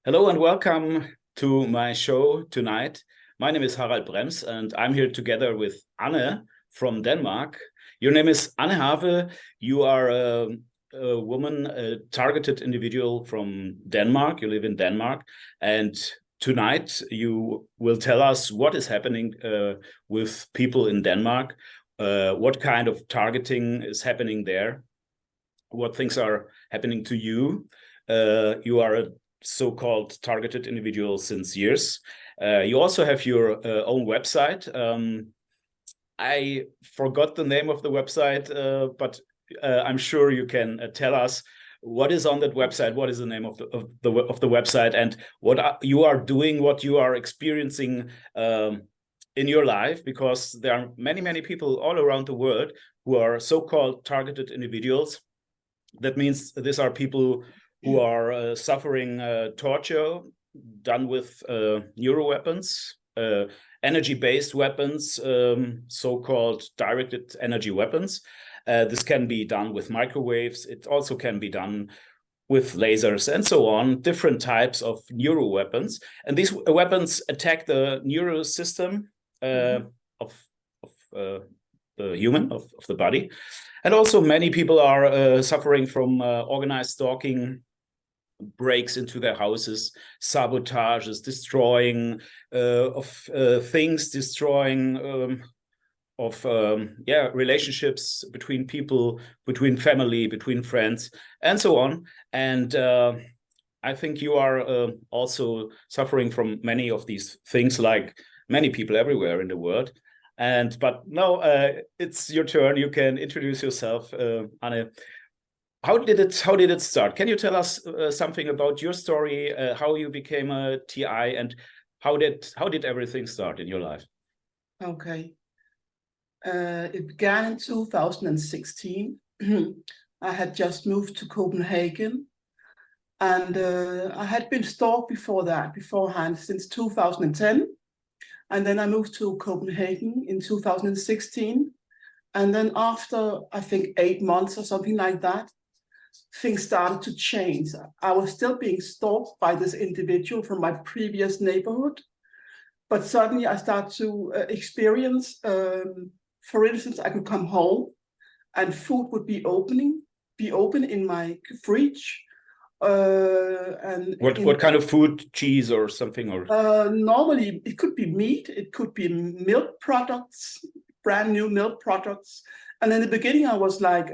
Hello and welcome to my show tonight. My name is Harald Brems and I'm here together with Anne from Denmark. Your name is Anne Have. You are a woman, a targeted individual from Denmark. You live in Denmark. And tonight you will tell us what is happening with people in Denmark, what kind of targeting is happening there, what things are happening to you. You are a so-called targeted individual since years. You also have your own website. I forgot the name of the website, but I'm sure you can tell us what is on that website, what is the name of the website, and what you are doing, what you are experiencing in your life, because there are many people all around the world who are so-called targeted individuals. That means these are people who are suffering torture done with neuroweapons, energy-based weapons, so-called directed energy weapons. This can be done with microwaves. It also can be done with lasers and so on, different types of neuroweapons. And these weapons attack the neural system of the human, of the body. And also many people are suffering from organized stalking, breaks into their houses, sabotages, destroying of things, destroying of relationships between people, between family, between friends, and so on. And I think you are also suffering from many of these things, like many people everywhere in the world. But now it's your turn. You can introduce yourself, Anne. How did it start? Can you tell us something about your story, how you became a TI, and how did everything start in your life? Okay. It began in 2016. I had just moved to Copenhagen, and I had been stalked beforehand since 2010. And then I moved to Copenhagen in 2016. And then after, I think, 8 months or something like that, things started to change. I was still being stalked by this individual from my previous neighborhood, but suddenly I started to experience, for instance, I could come home and food would be open in my fridge. And what kind of food? Cheese or something? Or normally it could be meat, it could be milk products, brand new milk products. And in the beginning I was like,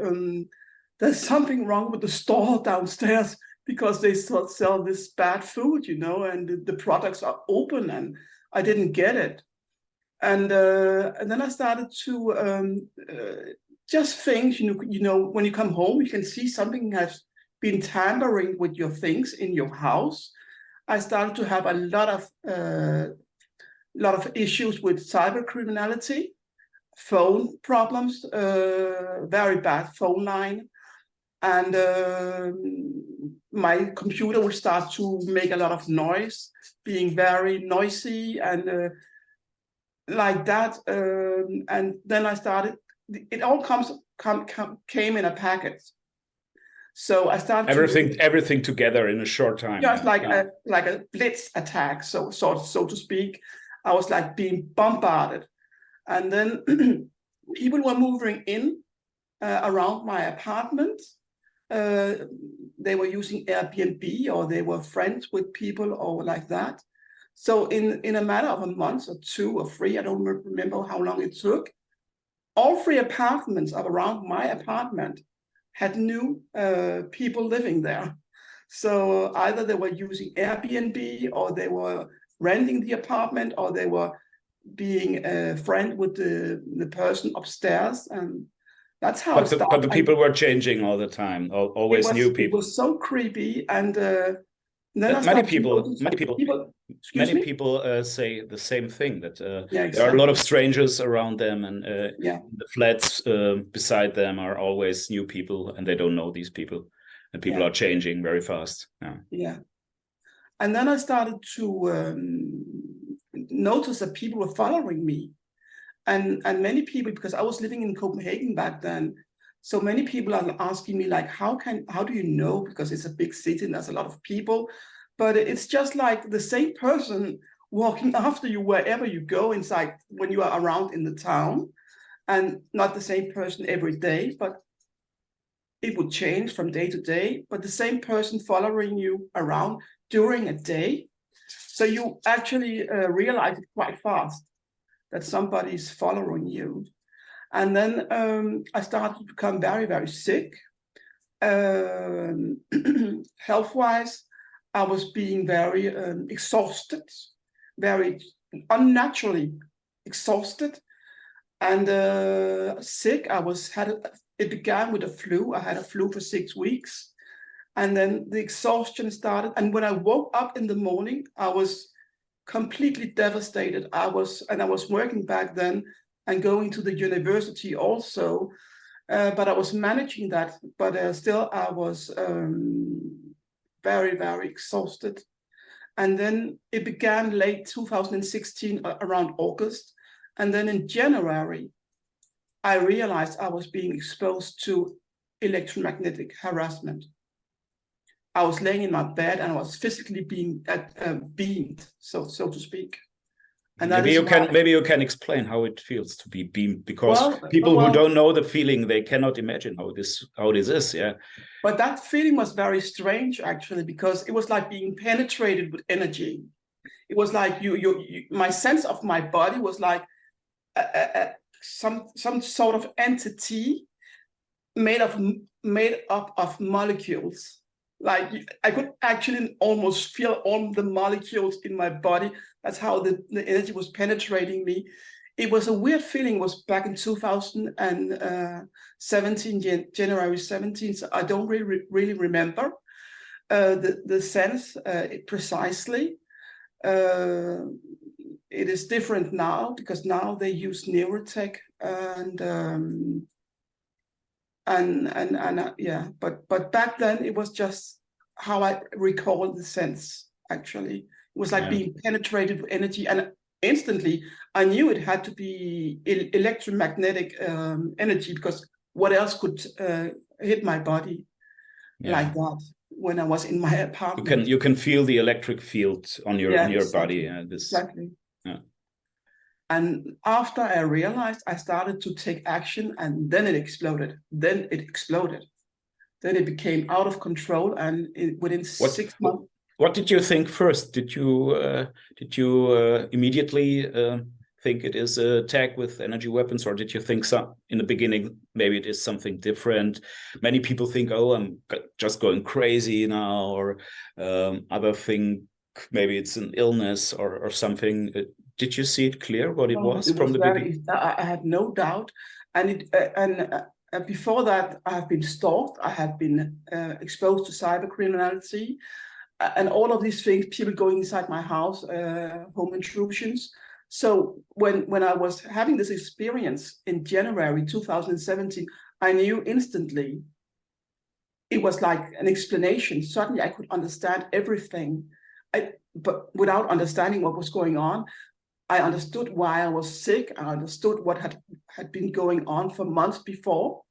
there's something wrong with the store downstairs because they sell this bad food, and the products are open, and I didn't get it. And then I started to just think, when you come home, you can see something has been tampering with your things in your house. I started to have a lot of issues with cybercriminality, phone problems, very bad phone line. And my computer would start to make a lot of noise, being very noisy and like that. And then I started, it all came in a package. So I started everything together in a short time. Just like a blitz attack, so to speak. I was like being bombarded. And then people were moving in around my apartment. They were using Airbnb, or they were friends with people or like that. So in a matter of a month or 2 or 3, I don't remember how long it took, all 3 apartments around my apartment had new people living there. So either they were using Airbnb, or they were renting the apartment, or they were being a friend with the person upstairs. And that's how it started. But the people were changing all the time, always new people. It was so creepy. And then many people say the same thing, that there are a lot of strangers around them, and the flats beside them are always new people, and they don't know these people, and people are changing very fast. And then I started to notice that people were following me, and many people, because I was living in Copenhagen back then, so many people are asking me, like, how do you know, because it's a big city and there's a lot of people, but it's just like the same person walking after you wherever you go inside when you are around in the town, and not the same person every day, but it would change from day to day, but the same person following you around during a day. So you actually realize it quite fast that somebody's following you. And then I started to become very, very sick. Health-wise, I was being very exhausted, very unnaturally exhausted, and sick. It began with a flu. I had a flu for 6 weeks, and then the exhaustion started. And when I woke up in the morning, I was completely devastated. I was working back then and going to the university also, but I was managing that. But still, I was very, very exhausted. And then it began late 2016, around August. And then in January, I realized I was being exposed to electromagnetic harassment. I was laying in my bed and I was physically being beamed, so to speak. And maybe you can explain how it feels to be beamed, because people who don't know the feeling, they cannot imagine how this is. Yeah. But that feeling was very strange, actually, because it was like being penetrated with energy. It was like my sense of my body was like some sort of entity made up of molecules. Like I could actually almost feel all the molecules in my body. That's how the energy was penetrating me. It was a weird feeling. It was back in 2017, January 17th. So I don't really remember the sense precisely. It is different now, because now they use Neurotech yeah, but back then it was just how I recall the sense. Actually, it was like being penetrated with energy, and instantly I knew it had to be electromagnetic energy, because what else could hit my body like that when I was in my apartment? You can feel the electric field on your exactly. body. Exactly. Yeah. And after I realized, I started to take action, and then it exploded. Then it became out of control, and within 6 months. What did you think first? Did you immediately think it is a attack with energy weapons, or did you think in the beginning maybe it is something different? Many people think, oh, I'm just going crazy now, or other thing, maybe it's an illness or something. Did you see it clear what it was from the beginning? I had no doubt, and before that, I have been stalked. I have been exposed to cybercriminality, and all of these things. People going inside my house, home intrusions. So when I was having this experience in January 2017, I knew instantly. It was like an explanation. Suddenly, I could understand everything, but without understanding what was going on. I understood why I was sick. I understood what had been going on for months before.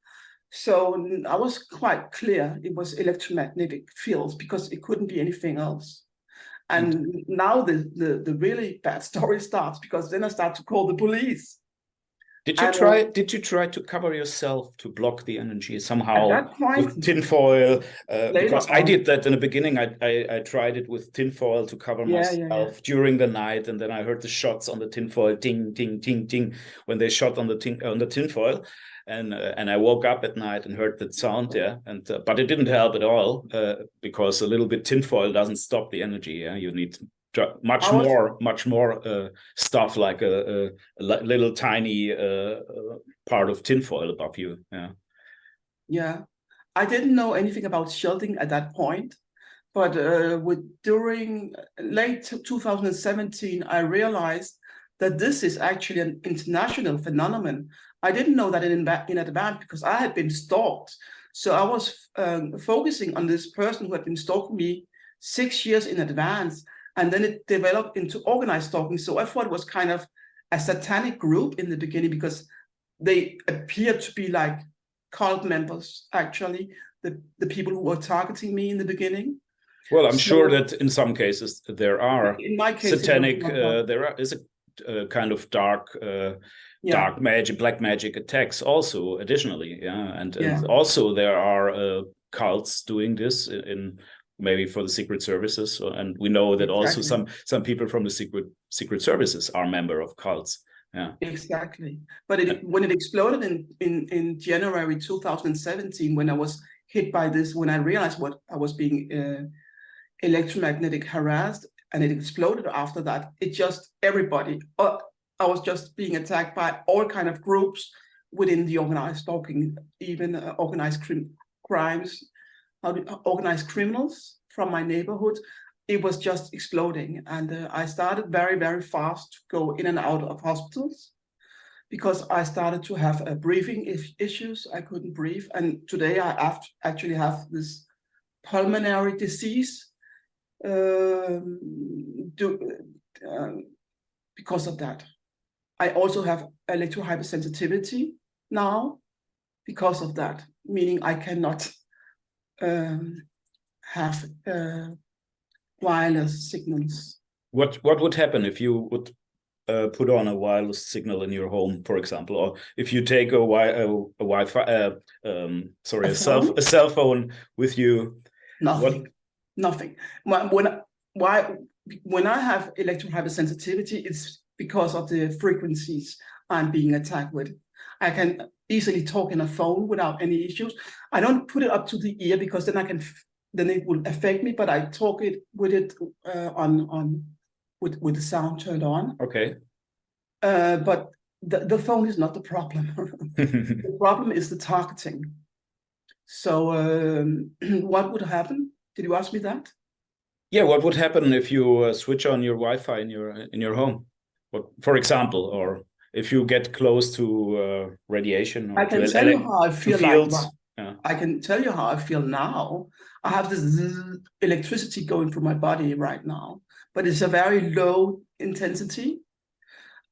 So I was quite clear it was electromagnetic fields, because it couldn't be anything else. And now the really bad story starts, because then I start to call the police. Did you try to cover yourself to block the energy somehow at that point, with tinfoil? Because I did that in the beginning. I tried it with tinfoil to cover myself during the night, and then I heard the shots on the tinfoil, ding, ding, ding, ding, when they shot on the tinfoil, and I woke up at night and heard that sound, but it didn't help at all, because a little bit tinfoil doesn't stop the energy. You need much more stuff, like a little tiny part of tinfoil above you. I didn't know anything about shielding at that point, but during late 2017, I realized that this is actually an international phenomenon. I didn't know that in advance, because I had been stalked. So I was focusing on this person who had been stalking me 6 years in advance. And then it developed into organized stalking. So I thought it was kind of a satanic group in the beginning, because they appeared to be like cult members, actually, the people who were targeting me in the beginning. Well, I'm So sure that in some cases there are in my case, satanic, is a kind of dark magic, black magic attacks also additionally, and also there are cults doing this in maybe for the secret services, and we know that also some people from the secret services are member of cults. Yeah, exactly. But when it exploded in January 2017, when I was hit by this, when I realized what I was being electromagnetic harassed, and it exploded after that, it just everybody. I was just being attacked by all kind of groups within the organized stalking, even organized crimes, organized criminals from my neighborhood. It was just exploding, and I started very, very fast to go in and out of hospitals because I started to have breathing issues. I couldn't breathe, and today I actually have this pulmonary disease because of that. I also have electrohypersensitivity now because of that, meaning I cannot have wireless signals. What would happen if you would put on a wireless signal in your home, for example, or if you take a Wi-Fi, a cell phone with you? Nothing. When I have electrohypersensitivity, it's because of the frequencies I'm being attacked with. I can easily talk in a phone without any issues. I don't put it up to the ear because then it will affect me. But I talk it with the sound turned on. Okay. But the phone is not the problem. The problem is the targeting. So what would happen? Did you ask me that? Yeah, what would happen if you switch on your Wi-Fi in your home? What, for example, or if you get close to radiation? Or I can tell you how I feel fields. I can tell you how I feel now. I have this electricity going through my body right now, but it's a very low intensity.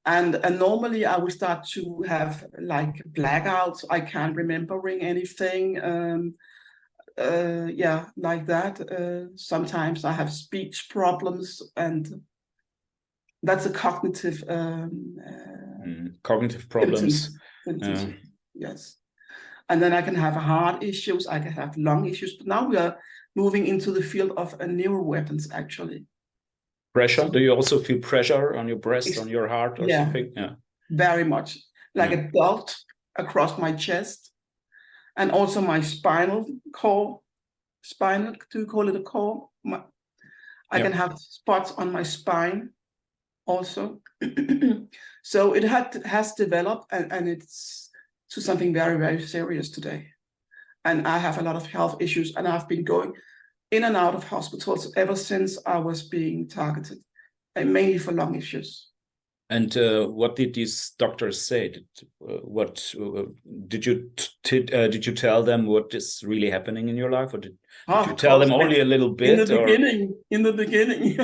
And normally I will start to have like blackouts. I can't remembering anything. Like that. Sometimes I have speech problems, and that's a cognitive problems. Symptoms. Yes. And then I can have heart issues, I can have lung issues. But now we are moving into the field of neuroweapons, actually. Pressure? Do you also feel pressure on your breast, on your heart or something? Yeah. Very much. Like a belt across my chest. And also my spinal cord. Do you call it a core? I can have spots on my spine also. So it has developed, and it's to something very, very serious today. And I have a lot of health issues, and I've been going in and out of hospitals ever since I was being targeted, and mainly for lung issues. And what did these doctors say? Did you tell them what is really happening in your life, or did you tell them only a little bit? In the beginning.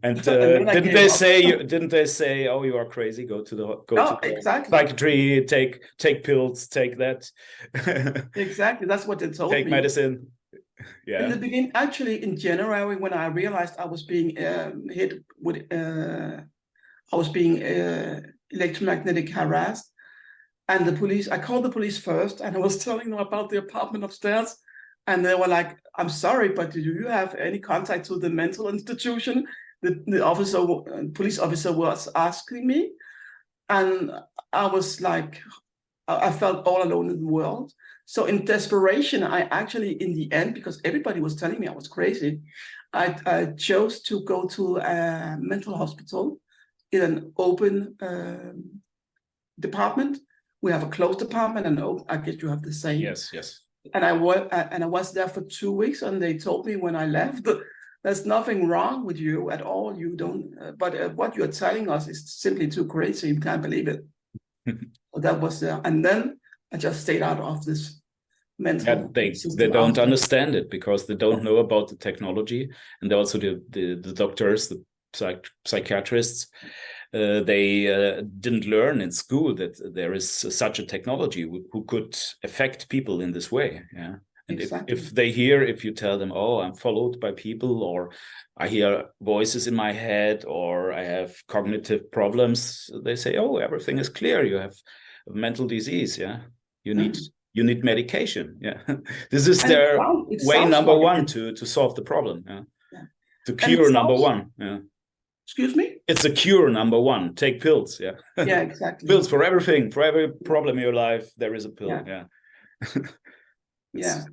And didn't they say, "Oh, you are crazy. Go to the psychiatry. Take pills. Take that." Exactly. That's what they told me. Take medicine. Yeah. In the beginning, actually, in January, when I realized I was being hit with. I was being electromagnetic harassed, and I called the police first, and I was telling them about the apartment upstairs, and they were like, "I'm sorry, but do you have any contact to the mental institution?" The police officer was asking me, and I was like, I felt all alone in the world. So in desperation, I actually, in the end, because everybody was telling me I was crazy, I chose to go to a mental hospital in an open department. We have a closed department and open. I guess you have the same. Yes. And I was there for 2 weeks, and they told me when I left, there's nothing wrong with you at all. You don't. But what you're telling us is simply too crazy. You can't believe it. So that was there, and then I just stayed out of this mental. They don't understand it because they don't know about the technology, and also the doctors, the psychiatrists, they didn't learn in school that there is such a technology who could affect people in this way. And exactly. if you tell them, oh, I'm followed by people, or I hear voices in my head, or I have cognitive problems, they say, oh, everything is clear. You have a mental disease. Yeah. You need medication. Yeah. This is And their it way sounds number like one it. to solve the problem. Yeah. Yeah. To And it cure number sounds, one. Yeah. excuse me? It's a cure number one. Take pills. Yeah. Yeah, exactly. Pills for everything, for every problem in your life. There is a pill. Yeah. Yeah. Yeah.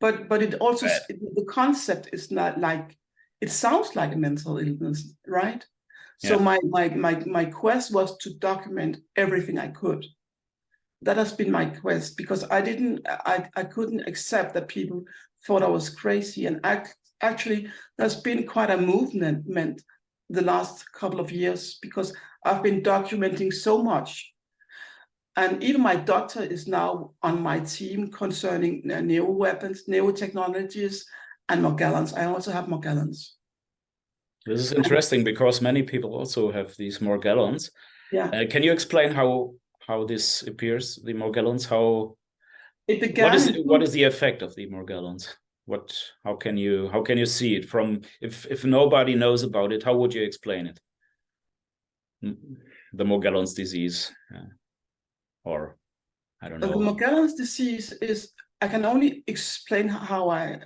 But it also, the concept is not like, it sounds like a mental illness, right? So my quest was to document everything I could. That has been my quest, because I couldn't accept that people thought I was crazy. And actually, there's been quite a movement the last couple of years, because I've been documenting so much. And even my doctor is now on my team concerning Neuroweapons, Neurotechnologies, and Morgellons. I also have Morgellons. This is interesting because many people also have these Morgellons. Yeah. Can you explain how this appears, the Morgellons? How it began? What is the effect of the Morgellons? How can you see it from, if nobody knows about it? How would you explain it? The Morgellons disease, or I don't know. The Morgellons disease is, I can only explain how I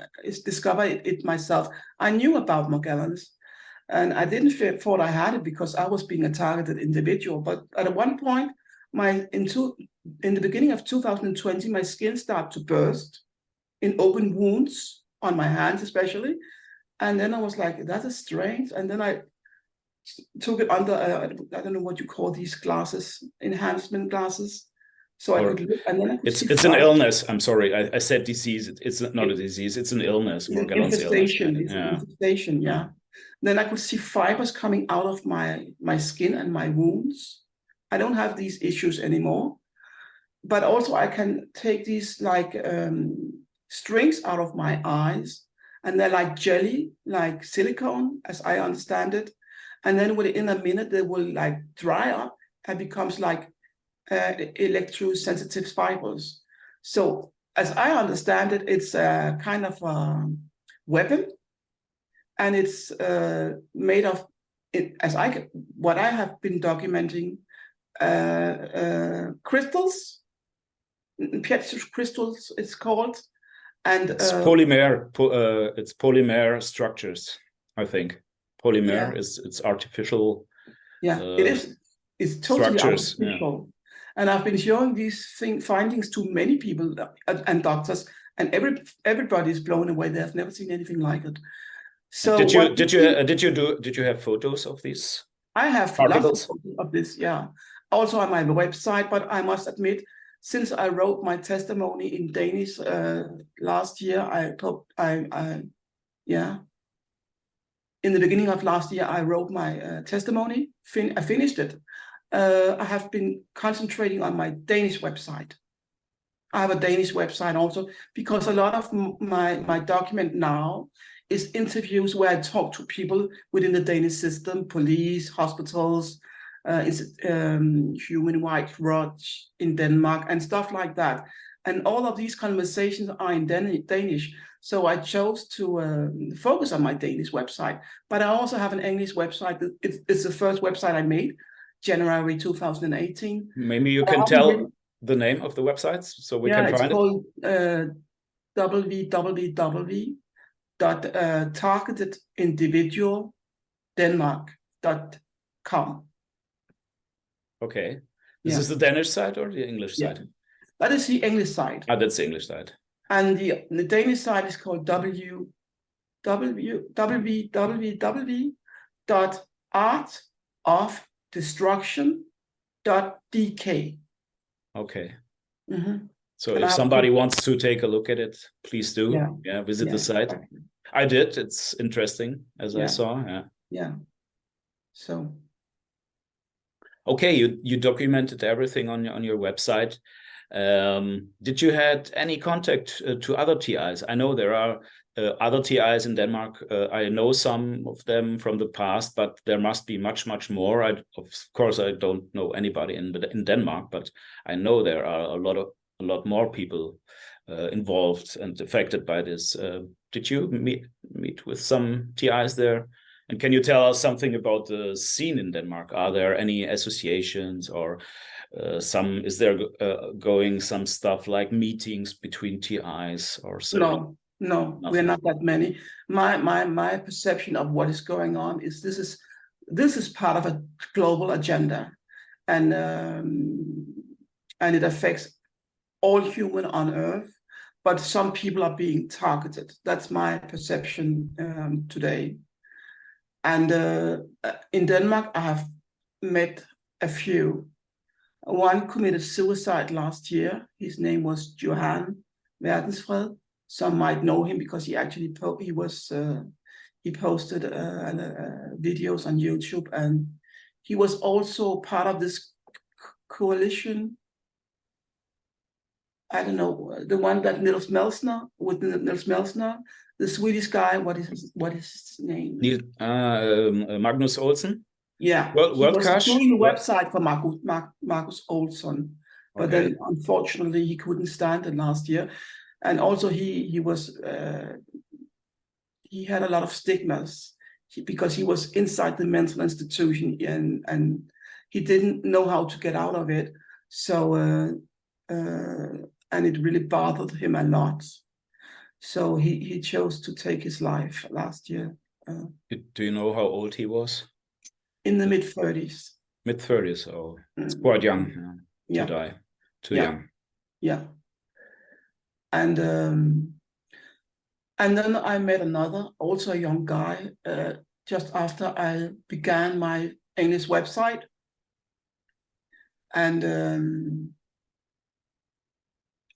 discovered it myself. I knew about Morgellons, and I didn't thought I had it because I was being a targeted individual. But at one point, in the beginning of 2020, my skin started to burst in open wounds on my hands, especially. And then I was like, that is strange. And then I took it under, I don't know what you call these glasses, enhancement glasses. So I could look, and then I could see it's an illness. I'm sorry, I said disease. It's not a disease. It's an illness. Morgellons infestation. Illness. It's an infestation. Yeah. Then I could see fibers coming out of my skin and my wounds. I don't have these issues anymore. But also I can take these like strings out of my eyes, and they're like jelly, like silicone, as I understand it. And then within a minute, they will like dry up and becomes like electrosensitive fibers. So as I understand it, it's a kind of a weapon, and it's made of it, what I have been documenting, crystals, piezo crystals, it's called, and it's polymer. It's polymer structures. I think polymer is it's artificial. Yeah, it is. It's totally artificial. Yeah. And I've been showing these findings to many people and doctors, and everybody's blown away. They have never seen anything like it. So did you have photos of these? I have lots of this, yeah. Also on my website, but I must admit, since I wrote my testimony in Danish last year, in the beginning of last year, I wrote my testimony. I finished it. I have been concentrating on my Danish website. I have a Danish website also, because a lot of my document now is interviews where I talk to people within the Danish system, police, hospitals, human rights watch in Denmark, and stuff like that. And all of these conversations are in Danish. So I chose to focus on my Danish website. But I also have an English website. It's the first website I made, January 2018. Maybe you can tell the name of the websites so we can find it. It's called www.targetedindividualdenmark.com. Okay. This is the Danish side or the English side? That is the English side. Ah, that's the English side. And the Danish side is called www.artofdestruction.dk. Okay. So if somebody wants to take a look at it, please do. Visit the site. Exactly. I did. It's interesting, as I saw. Yeah. So. Okay, you documented everything on your website. Did you had any contact to other TIs? I know there are other TIs in Denmark. I know some of them from the past, but there must be much more. Of course, I don't know anybody in Denmark, but I know there are a lot more people involved and affected by this. Did you meet with some TIs there? And can you tell us something about the scene in Denmark? Are there any associations or is there going some stuff like meetings between TIs or so? No, Nothing. we're not that many. My perception of what is going on is this is part of a global agenda, and it affects all human on Earth, but some people are being targeted. That's my perception today. And in Denmark, I have met a few. One committed suicide last year. His name was Johan Verdensfred. Some might know him because he actually he posted videos on YouTube, and he was also part of this coalition. I don't know, the one that Niels Melsner, the Swedish guy. What is his name? Magnus Olsen. Yeah, World he was Cash? doing a website for Marcus Olsen, but Okay. then unfortunately he couldn't stand it last year, and also he had a lot of stigmas because he was inside the mental institution, and he didn't know how to get out of it. So and it really bothered him a lot. So he chose to take his life last year. Do you know how old he was? In the mid-30s. Mid-30s, oh, it's quite young to die. Too young. Yeah. And then I met another, also a young guy, just after I began my English website. And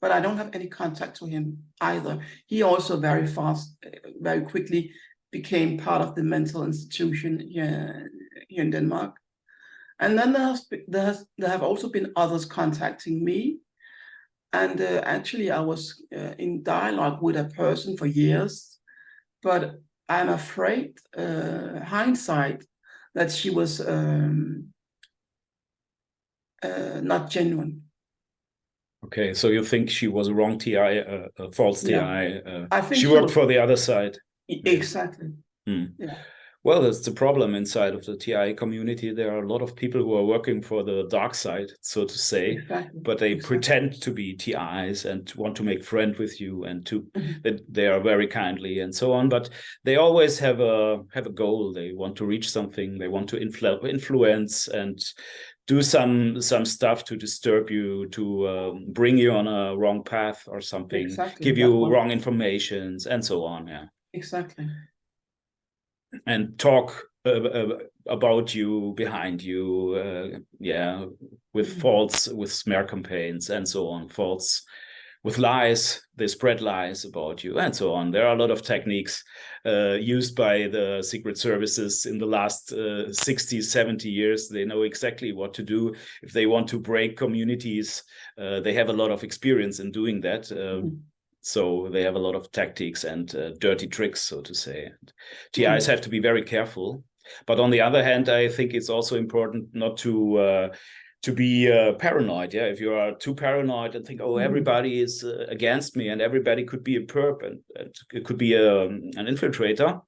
but I don't have any contact to him either. He also very quickly became part of the mental institution here in Denmark. And then there have also been others contacting me. And actually I was in dialogue with a person for years, but I'm afraid, hindsight, that she was not genuine. Okay, so you think she was a wrong TI, a false TI? I think she worked for the other side. Exactly. Yeah. Well, that's the problem inside of the TI community. There are a lot of people who are working for the dark side, so to say, but they pretend to be TIs and want to make friends with you, and that they are very kindly and so on. But they always have a goal. They want to reach something. They want to influence and do some stuff to disturb you, to bring you on a wrong path or something, give you wrong informations and so on. Yeah. Exactly. And talk about you, behind you, with smear campaigns and so on, with lies. They spread lies about you and so on. There are a lot of techniques used by the secret services in the last 60, 70 years. They know exactly what to do if they want to break communities. They have a lot of experience in doing that. So they have a lot of tactics and dirty tricks, so to say. And TIs have to be very careful. But on the other hand, I think it's also important not to be paranoid. Yeah, if you are too paranoid and think, oh, everybody is against me and everybody could be a perp and it could be an infiltrator,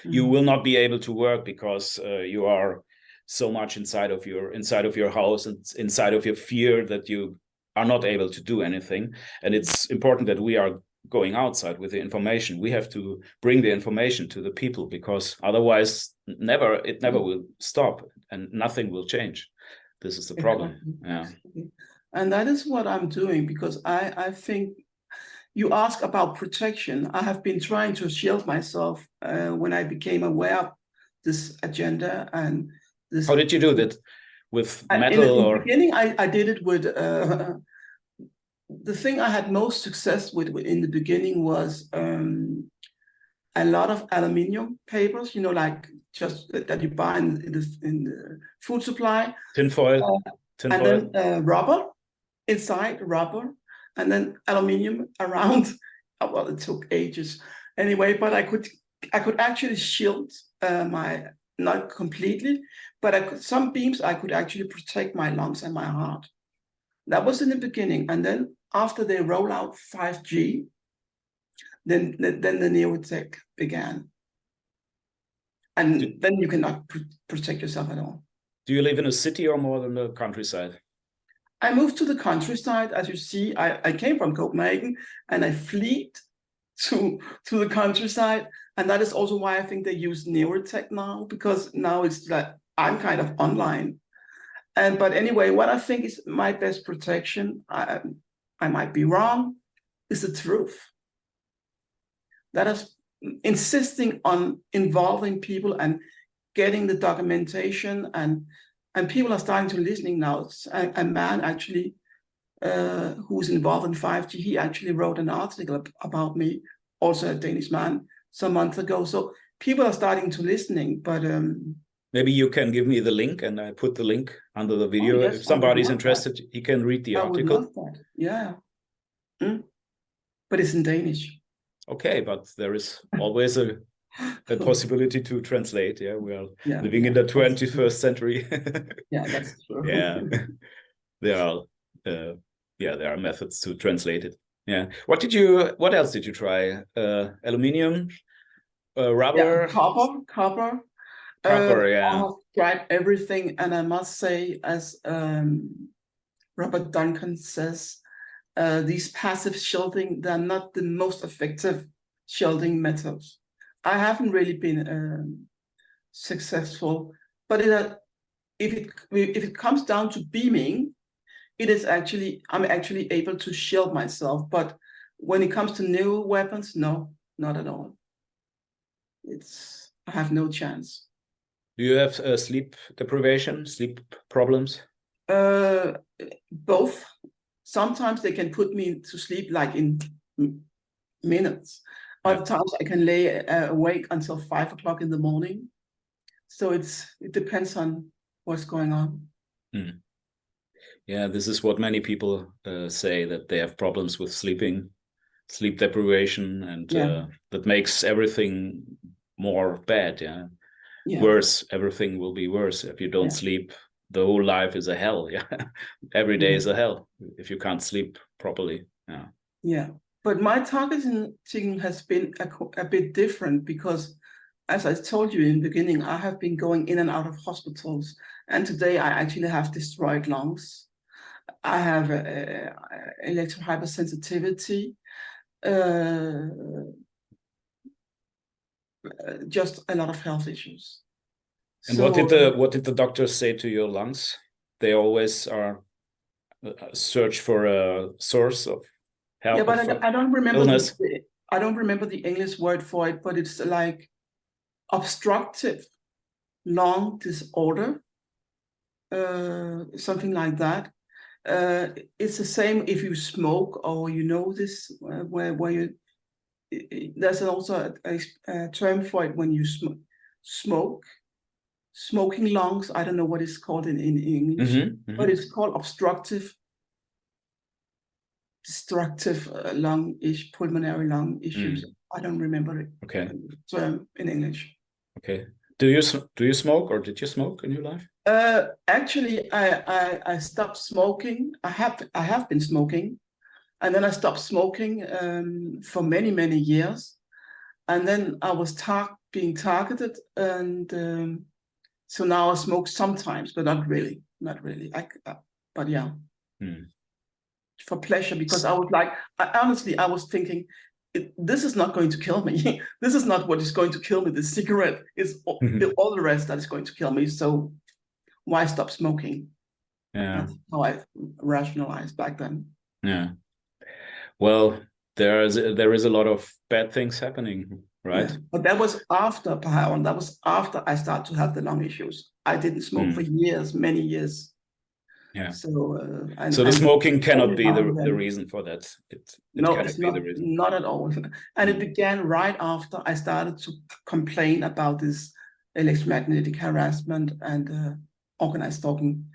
you will not be able to work because you are so much inside of your house and inside of your fear that you are not able to do anything. And it's important that we are going outside with the information. We have to bring the information to the people, because otherwise it never will stop and nothing will change. This is the problem. Yeah. And that is what I'm doing, because I think you ask about protection. I have been trying to shield myself when I became aware of this agenda and this. How did you do that? With metal? In the beginning, I did it with the thing I had most success with in the beginning was a lot of aluminium papers, like just that you buy in the food supply. Tinfoil. And then rubber inside, and then aluminium around. Well, it took ages anyway, but I could actually shield not completely, but some beams I could actually protect my lungs and my heart. That was in the beginning. And then after they roll out 5G, then the neurotech began. And then you cannot protect yourself at all. Do you live in a city or more than the countryside? I moved to the countryside. As you see, I came from Copenhagen and I fled to the countryside. And that is also why I think they use neurotech now, because now it's like I'm kind of online. But anyway, what I think is my best protection, I might be wrong, is the truth. That is insisting on involving people and getting the documentation, and people are starting to listening now. A man actually who's involved in 5G, he actually wrote an article about me, also a Danish man, some months ago. So people are starting to listening, but maybe you can give me the link and I put the link under the video. Oh, yes, if somebody's interested, he can read the article. I would love that. Yeah. But it's in Danish. Okay, but there is always a possibility to translate. Yeah, we are living in the 21st century. Yeah, that's true. Yeah, there are methods to translate it. Yeah. What else did you try? Aluminium, rubber, copper. Yeah. I have tried everything, and I must say, as Robert Duncan says, these passive shielding, they're not the most effective shielding methods. I haven't really been successful, but if it comes down to beaming, I'm actually able to shield myself. But when it comes to new weapons, no, not at all. I have no chance. Do you have sleep deprivation, sleep problems? Both. Sometimes they can put me to sleep like in minutes. Other times I can lay awake until 5 o'clock in the morning. So it depends on what's going on. Mm. Yeah, this is what many people say, that they have problems with sleep deprivation, and that makes everything more bad. Yeah. Worse. Everything will be worse if you don't sleep. The whole life is a hell. Yeah. Every day is a hell if you can't sleep properly. Yeah. But my targeting has been a bit different, because as I told you in the beginning, I have been going in and out of hospitals, and today I actually have destroyed lungs. I have electrohypersensitivity, just a lot of health issues. And what did the doctors say to your lungs? They always are search for a source of help. Yeah, but I don't remember illness. I don't remember the English word for it, but it's like obstructive lung disorder, something like that. It's the same if you smoke, or this where you. There's also a term for it when you smoke. Smoking lungs. I don't know what it's called in English, but it's called destructive pulmonary lung issues. I don't remember it. Okay. Term in English. Okay. Do you smoke, or did you smoke in your life? Actually, I stopped smoking. I have been smoking, and then I stopped smoking for many years, and then I was being targeted, and so now I smoke sometimes, but not really. But yeah, for pleasure, because I was like, honestly, I was thinking, this is not going to kill me. This is not what is going to kill me. The cigarette is all the rest that is going to kill me. So why stop smoking? Yeah. That's how I rationalized back then. Yeah. Well, there is a lot of bad things happening, right? Yeah. But that was after Pahaon. That was after I started to have the lung issues. I didn't smoke for years, many years. Yeah. So the smoking cannot be the reason for that. No, it's not at all. And it began right after I started to complain about this electromagnetic harassment and organized stalking.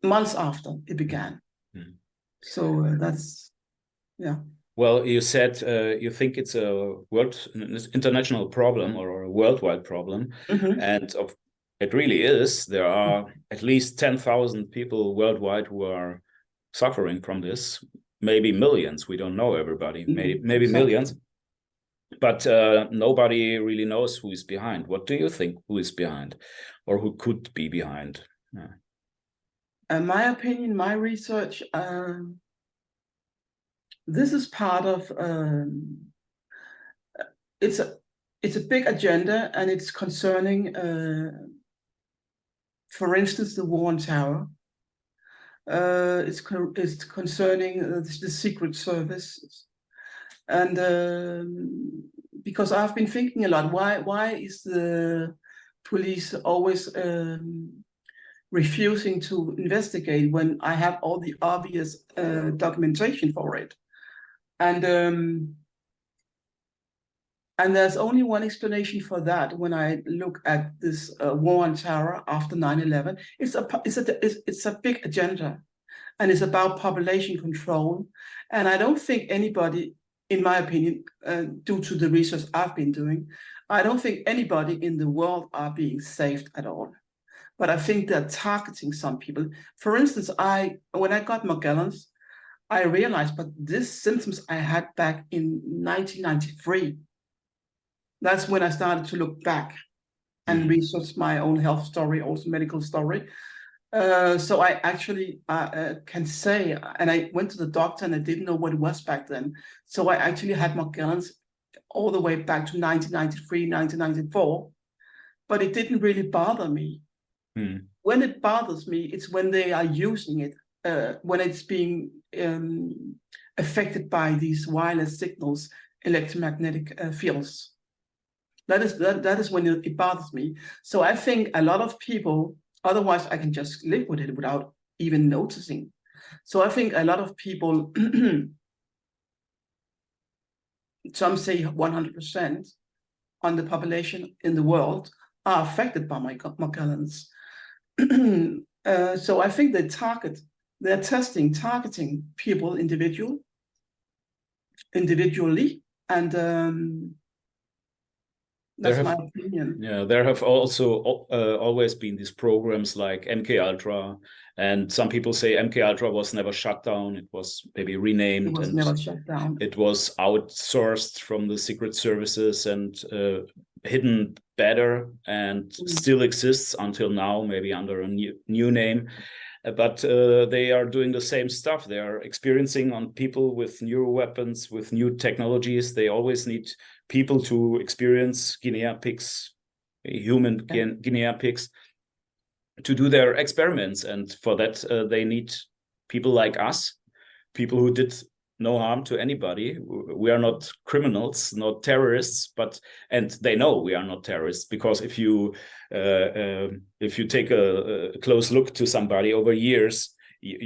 Months after it began. So that's, yeah. Well, you said you think it's an international problem or a worldwide problem, and it really is. There are at least 10,000 people worldwide who are suffering from this. maybe millions. We don't know everybody, maybe Exactly. millions. But nobody really knows who is behind. What do you think? Who is behind, or who could be behind? In my opinion, my research, this is part of. It's a big agenda, and it's concerning, for instance, the war on terror. It's concerning the Secret Service, and because I've been thinking a lot, why is the police always refusing to investigate when I have all the obvious documentation for it? And there's only one explanation for that. When I look at this war on terror after 9/11, it's a big agenda, and it's about population control. And I don't think anybody, in my opinion, due to the research I've been doing, I don't think anybody in the world are being saved at all. But I think they're targeting some people. For instance, when I got Morgellons, I realized, but these symptoms I had back in 1993. That's when I started to look back and research my own health story, also medical story. So I actually can say, and I went to the doctor and I didn't know what it was back then. So I actually had Morgellons all the way back to 1993, 1994, but it didn't really bother me. When it bothers me, it's when they are using it, when it's being affected by these wireless signals, electromagnetic fields. That is when it bothers me. So I think a lot of people, otherwise I can just live with it without even noticing. So I think a lot of people, some say 100% on the population in the world are affected by Morgellons. So I think they're targeting people individually, and that's my opinion. Yeah, there have also always been these programs like MK Ultra, and some people say MK Ultra was never shut down. It was maybe renamed. It was never shut down. It was outsourced from the secret services and hidden better, and still exists until now, maybe under a new name. But they are doing the same stuff. They are experiencing on people with neuroweapons, with new technologies. They always need people to experience guinea pigs, human guinea pigs, to do their experiments. And for that, they need people like us, people who did no harm to anybody. We are not criminals, not terrorists, and they know we are not terrorists, because if you take a close look to somebody over years,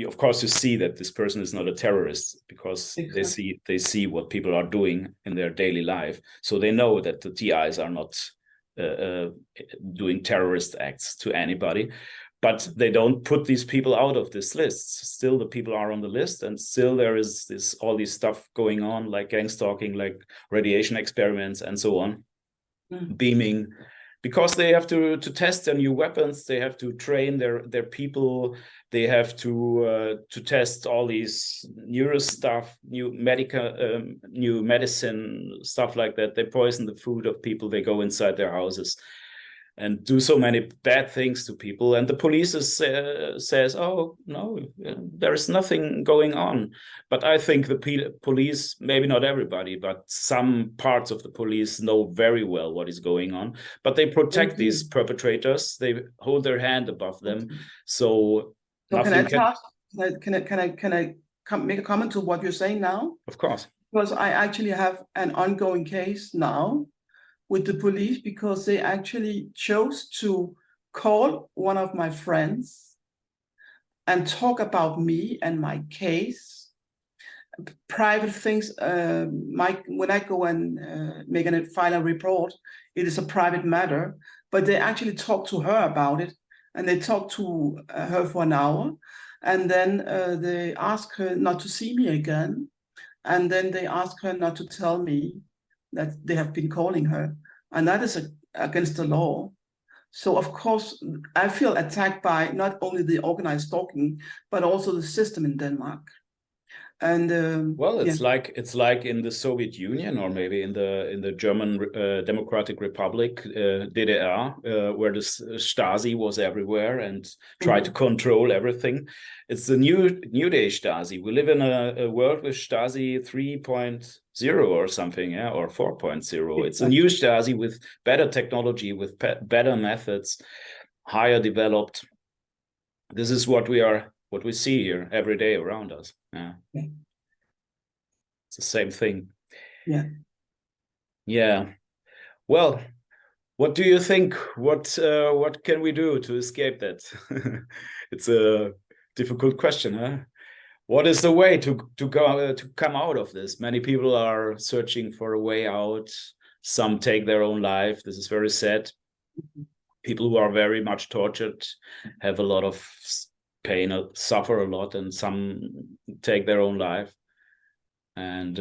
of course you see that this person is not a terrorist, because they see what people are doing in their daily life, so they know that the TIs are not doing terrorist acts to anybody. But they don't put these people out of this list. Still, the people are on the list, and still there is all this stuff going on, like gangstalking, like radiation experiments, and so on, beaming, because they have to test their new weapons. They have to train their people. They have to test all these neuro stuff, new medicine stuff like that. They poison the food of people. They go inside their houses and do so many bad things to people. And the police says, oh, no, there is nothing going on. But I think the police, maybe not everybody, but some parts of the police know very well what is going on. But they protect these perpetrators. They hold their hand above them. So can I make a comment to what you're saying now? Of course. Because I actually have an ongoing case now with the police, because they actually chose to call one of my friends and talk about me and my case, private things. When I go and file a report, it is a private matter, but they actually talk to her about it, and they talk to her for an hour, and then they ask her not to see me again, and then they ask her not to tell me that they have been calling her, and that is against the law. So of course, I feel attacked by not only the organized stalking, but also the system in Denmark. And well, yeah. it's like in the Soviet Union, or maybe in the German Democratic Republic, DDR, where the Stasi was everywhere and tried to control everything. It's the new day Stasi. We live in a world with Stasi 3.0 or something, yeah, or 4.0. It's a new Stasi with better technology, with better methods, higher developed. This is what we see here every day around us. Yeah. It's the same thing. Yeah. Yeah. Well, what do you think? What can we do to escape that? It's a difficult question, huh? What is the way to go to come out of this? Many people are searching for a way out. Some take their own life. This is very sad. People who are very much tortured have a lot of pain, suffer a lot, and some take their own life. And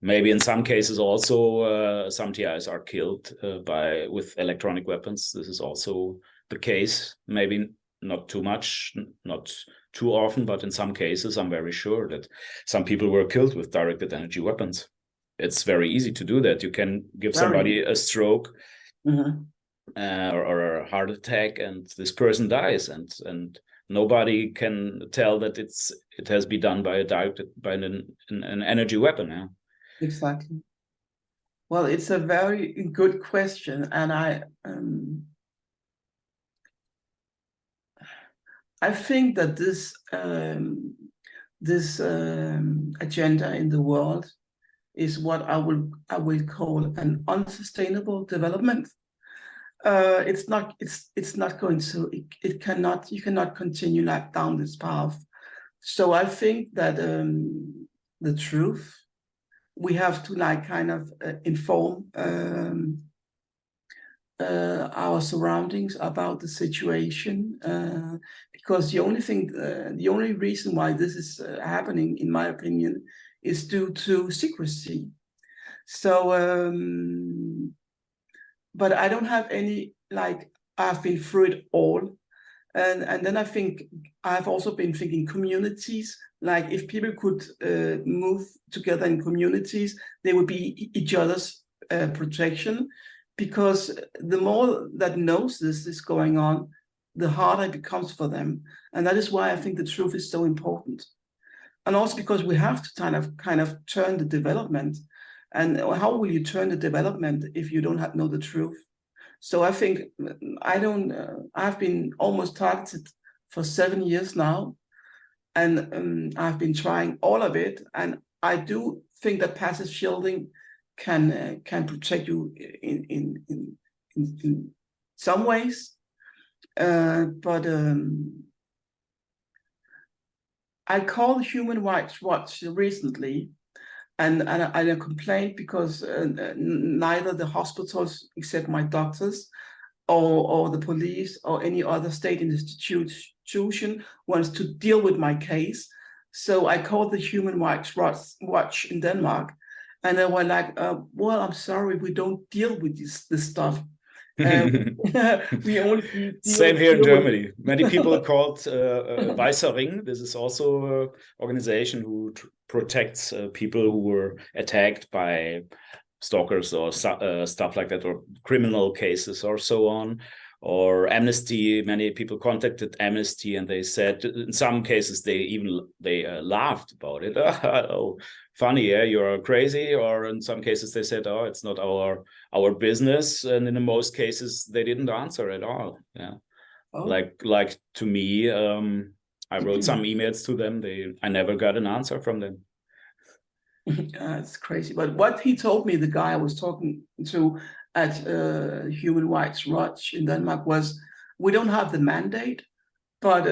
maybe in some cases also some TIs are killed with electronic weapons. This is also the case. Maybe not too much, not too often, but in some cases, I'm very sure that some people were killed with directed energy weapons. It's very easy to do that. You can give somebody a stroke or a heart attack, and this person dies, and nobody can tell that it has been done by an energy weapon. Yeah. Exactly. Well, it's a very good question, and I think that this agenda in the world is what I will call an unsustainable development. It's not going to, you cannot continue like down this path. So I think that the truth, we have to like kind of inform our surroundings about the situation, because the only reason why this is happening, in my opinion, is due to secrecy. So, but I don't have any, like, I've been through it all. And then I think I've also been thinking communities, like if people could move together in communities, they would be each other's protection, because the more that knows this is going on, the harder it becomes for them. And that is why I think the truth is so important. And also because we have to kind of turn the development. And how will you turn the development if you don't know the truth? So I think I've been almost targeted for 7 years now, and I've been trying all of it. And I do think that passive shielding can protect you in some ways, but I called Human Rights Watch recently, and I complained because neither the hospitals, except my doctors, or the police, or any other state institution wants to deal with my case. So I called the Human Rights Watch in Denmark, and they were like, well, I'm sorry, we don't deal with this stuff. We only Same here in Germany. Many people called Weißer Ring. This is also an organization who protects people who were attacked by stalkers or stuff like that, or criminal cases or so on. Or Amnesty. Many people contacted Amnesty, and they said in some cases they laughed about it. Oh, funny, yeah, you're crazy. Or in some cases they said, oh, it's not our business. And in most cases they didn't answer at all. Yeah. Oh. Like to me, I wrote some emails to them. I never got an answer from them. It's crazy. But what he told me, the guy I was talking to at Human Rights Watch in Denmark, was, we don't have the mandate, but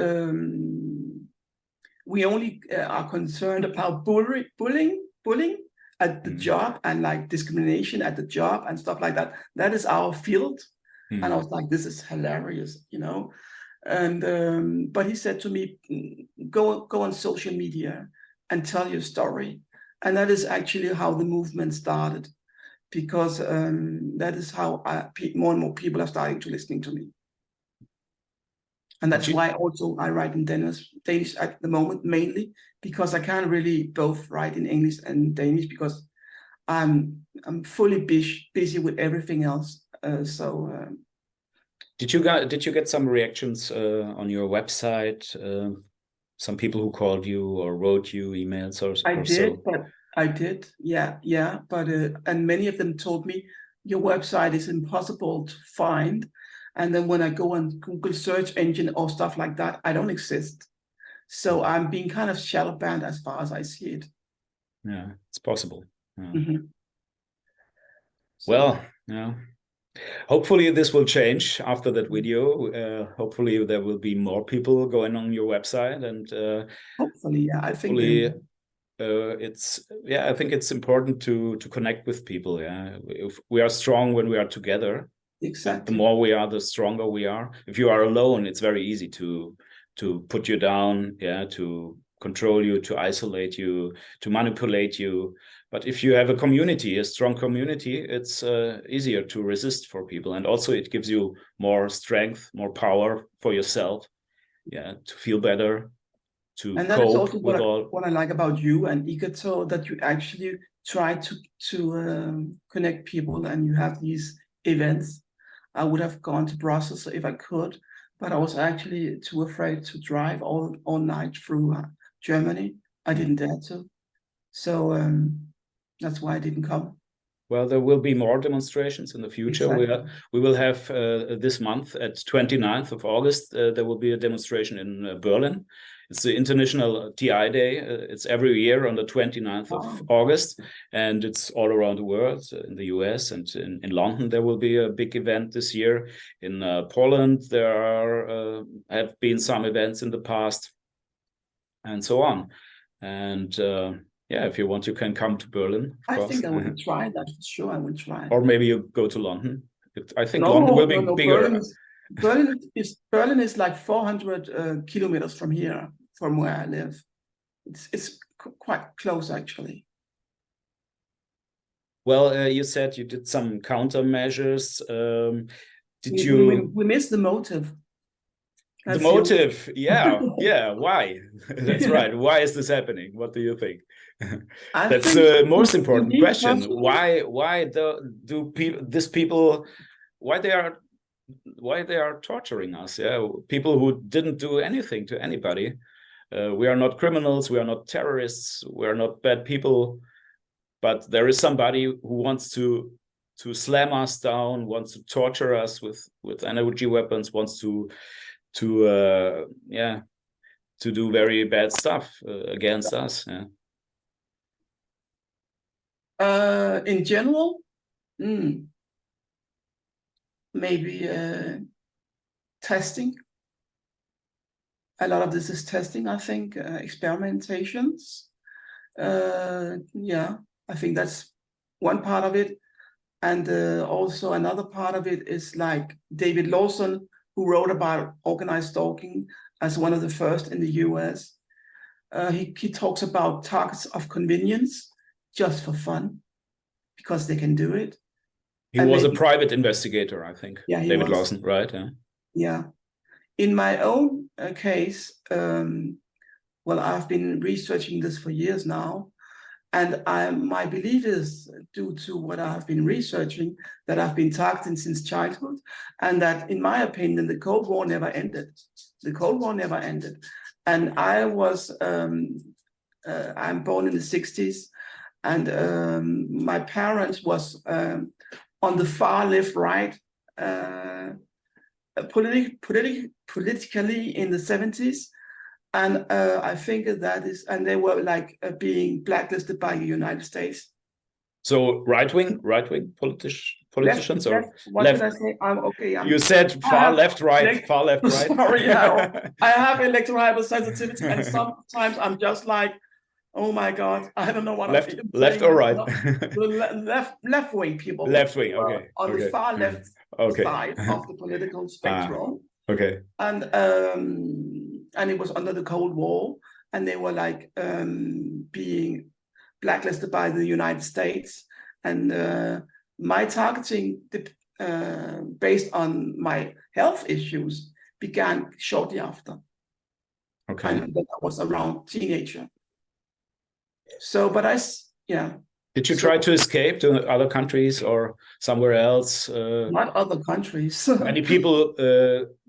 we only are concerned about bullying at the job, and like discrimination at the job and stuff like that. That is our field. And I was like, this is hilarious, you know. And but he said to me, go on social media and tell your story. And that is actually how the movement started, because that is how more and more people are starting to listening to me. And that's why also I write in Danish at the moment, mainly because I can't really both write in English and Danish because I'm fully busy with everything else. Did you get some reactions on your website? Some people who called you or wrote you emails I did, yeah. But and many of them told me your website is impossible to find. And then when I go on Google search engine or stuff like that, I don't exist. So I'm being kind of shadow banned as far as I see it. Yeah, it's possible. Yeah. Mm-hmm. Well, yeah. Hopefully this will change after that video. Hopefully there will be more people going on your website, and hopefully, yeah, I think I think it's important to connect with people. Yeah, if we are strong when we are together. Exactly. The more we are, the stronger we are. If you are alone, it's very easy to put you down. Yeah, to control you, to isolate you, to manipulate you. But if you have a community, a strong community, it's easier to resist for people. And also it gives you more strength, more power for yourself. Yeah, to feel better, to and that is also cope what I like about you and Igato, that you actually try to connect people and you have these events. I would have gone to Brussels if I could, but I was actually too afraid to drive all night through Germany. I didn't dare to. So that's why I didn't come. Well, there will be more demonstrations in the future. Exactly. We will have this month at 29th of August, there will be a demonstration in Berlin. It's the International TI Day. It's every year on the 29th of August, and it's all around the world, in the US and in London. There will be a big event this year. In Poland, there have been some events in the past, and so on. And yeah, if you want, you can come to Berlin, of course. I think I will try that for sure. I will try. Or maybe you go to London. I think London will be bigger. Berlin is like 400 kilometers from here, from where I live. It's quite close, actually. Well, you said you did some countermeasures. We missed the motive. The motive, yeah, yeah. Why? That's right. Why is this happening? What do you think? That's the most important question. Why do people why they are torturing us? Yeah, people who didn't do anything to anybody. We are not criminals. We are not terrorists. We are not bad people. But there is somebody who wants to slam us down, wants to torture us with energy weapons, wants to do very bad stuff against us. Yeah. In general, maybe testing. A lot of this is testing, I think, experimentations. Yeah, I think that's one part of it. And also another part of it is like David Lawson, who wrote about organized stalking as one of the first in the US. He talks about targets of convenience just for fun, because they can do it. He was a private investigator, I think. Yeah, David Lawson, right? Yeah. Yeah. In my own case, well, I've been researching this for years now. And my belief is, due to what I've been researching, that I've been targeting since childhood, and that, in my opinion, the Cold War never ended. The Cold War never ended. And I'm born in the 60s, and my parents was on the far left, right, politically in the 70s. And I think that is, and they were like being blacklisted by the United States. So right-wing politicians, or what left? Did I say? Okay. You said far left, right. Sorry, yeah. I have electrohypersensitivity, and sometimes I'm just like, oh my God, I don't know what I'm saying. Left or right? left wing people. Left wing, okay. On the far left side of the political spectrum. Okay. And it was under the Cold War, and they were like being blacklisted by the United States. And my targeting, based on my health issues, began shortly after. Okay. And then I was around teenager. So, but yeah. Did you try to escape to other countries or somewhere else? Not other countries. Many people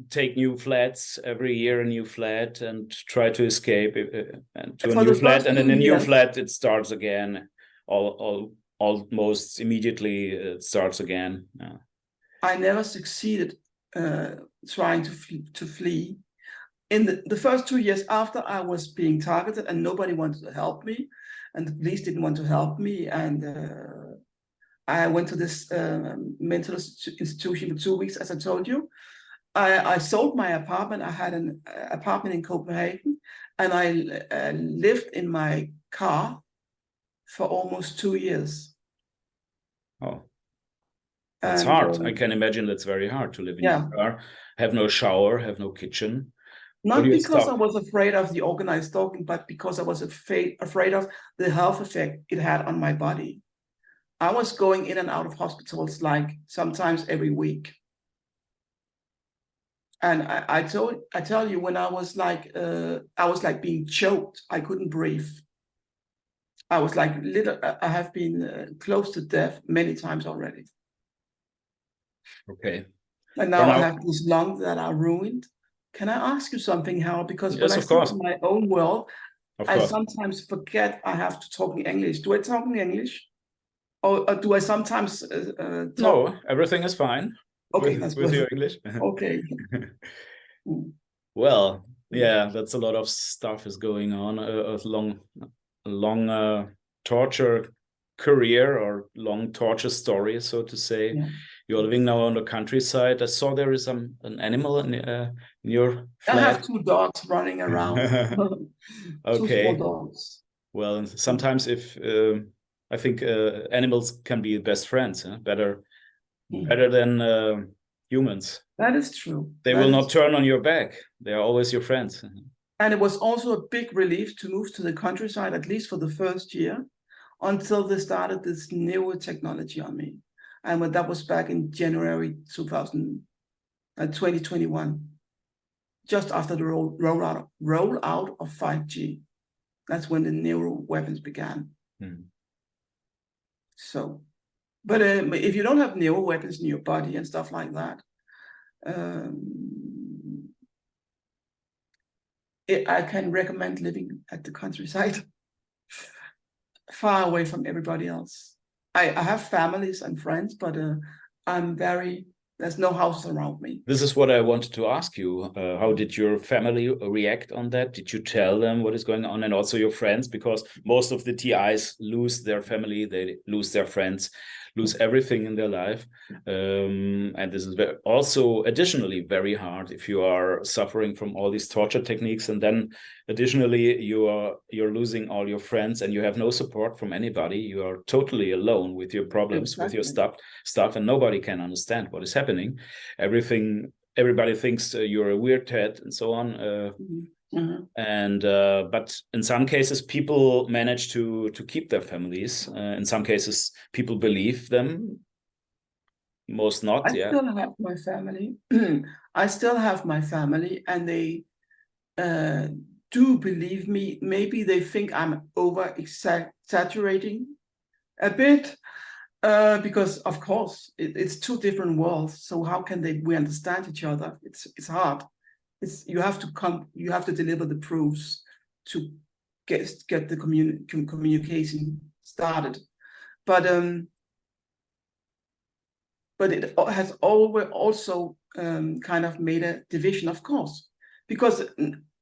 take new flats every year, a new flat, and try to escape and to a new flat, and in a new flat it starts again. Almost immediately it starts again. Yeah. I never succeeded trying to flee. In the first 2 years after I was being targeted, and nobody wanted to help me, and the police didn't want to help me, and I went to this mental institution for 2 weeks, as I told you. I sold my apartment. I had an apartment in Copenhagen, and I lived in my car for almost 2 years. Oh, that's hard. I can imagine that's very hard to live in your car, have no shower, have no kitchen. Not because I was afraid of the organized stalking, but because I was afraid of the health effect it had on my body. I was going in and out of hospitals like sometimes every week. And I tell you, when I was like being choked. I couldn't breathe. I was like I have been close to death many times already. Okay. And now I have these lungs that are ruined. Can I ask you something, Howard? Because when I sit in my own world, I sometimes forget I have to talk in English. Do I talk in English? Or do I sometimes talk? No, everything is fine. Okay, that's with good. your English. Okay. Well, yeah, that's a lot of stuff is going on. A long torture career or long torture story, so to say. Yeah. You're living now on the countryside. I saw there is an animal in your flat. I have 2 dogs running around. Okay. 2 small dogs. Well, sometimes if I think animals can be best friends, better than humans. That is true. They will not turn on your back. They are always your friends. And it was also a big relief to move to the countryside, at least for the first year, until they started this Neurotechnology on me. And when that was back in January 2021, just after the rollout of 5G. That's when the Neuroweapons began. So, but if you don't have Neuroweapons in your body and stuff like that, I can recommend living at the countryside, far away from everybody else. I have families and friends, but there's no houses around me. This is what I wanted to ask you. How did your family react on that? Did you tell them what is going on, and also your friends? Because most of the TIs lose their family, they lose their friends, lose everything in their life. And this is also additionally very hard if you are suffering from all these torture techniques, and then additionally you're losing all your friends and you have no support from anybody. You are totally alone with your problems, with your stuff, and nobody can understand what is happening. Everybody thinks you're a weird and so on. And but in some cases people manage to keep their families. In some cases people believe them, most not. I still have my family. I still have my family, and they do believe me. Maybe they think I'm over exaggerating a bit, because of course it's 2 different worlds. So how can we understand each other? It's hard. You have to deliver the proofs to get the communication started. But it has always also kind of made a division, of course, because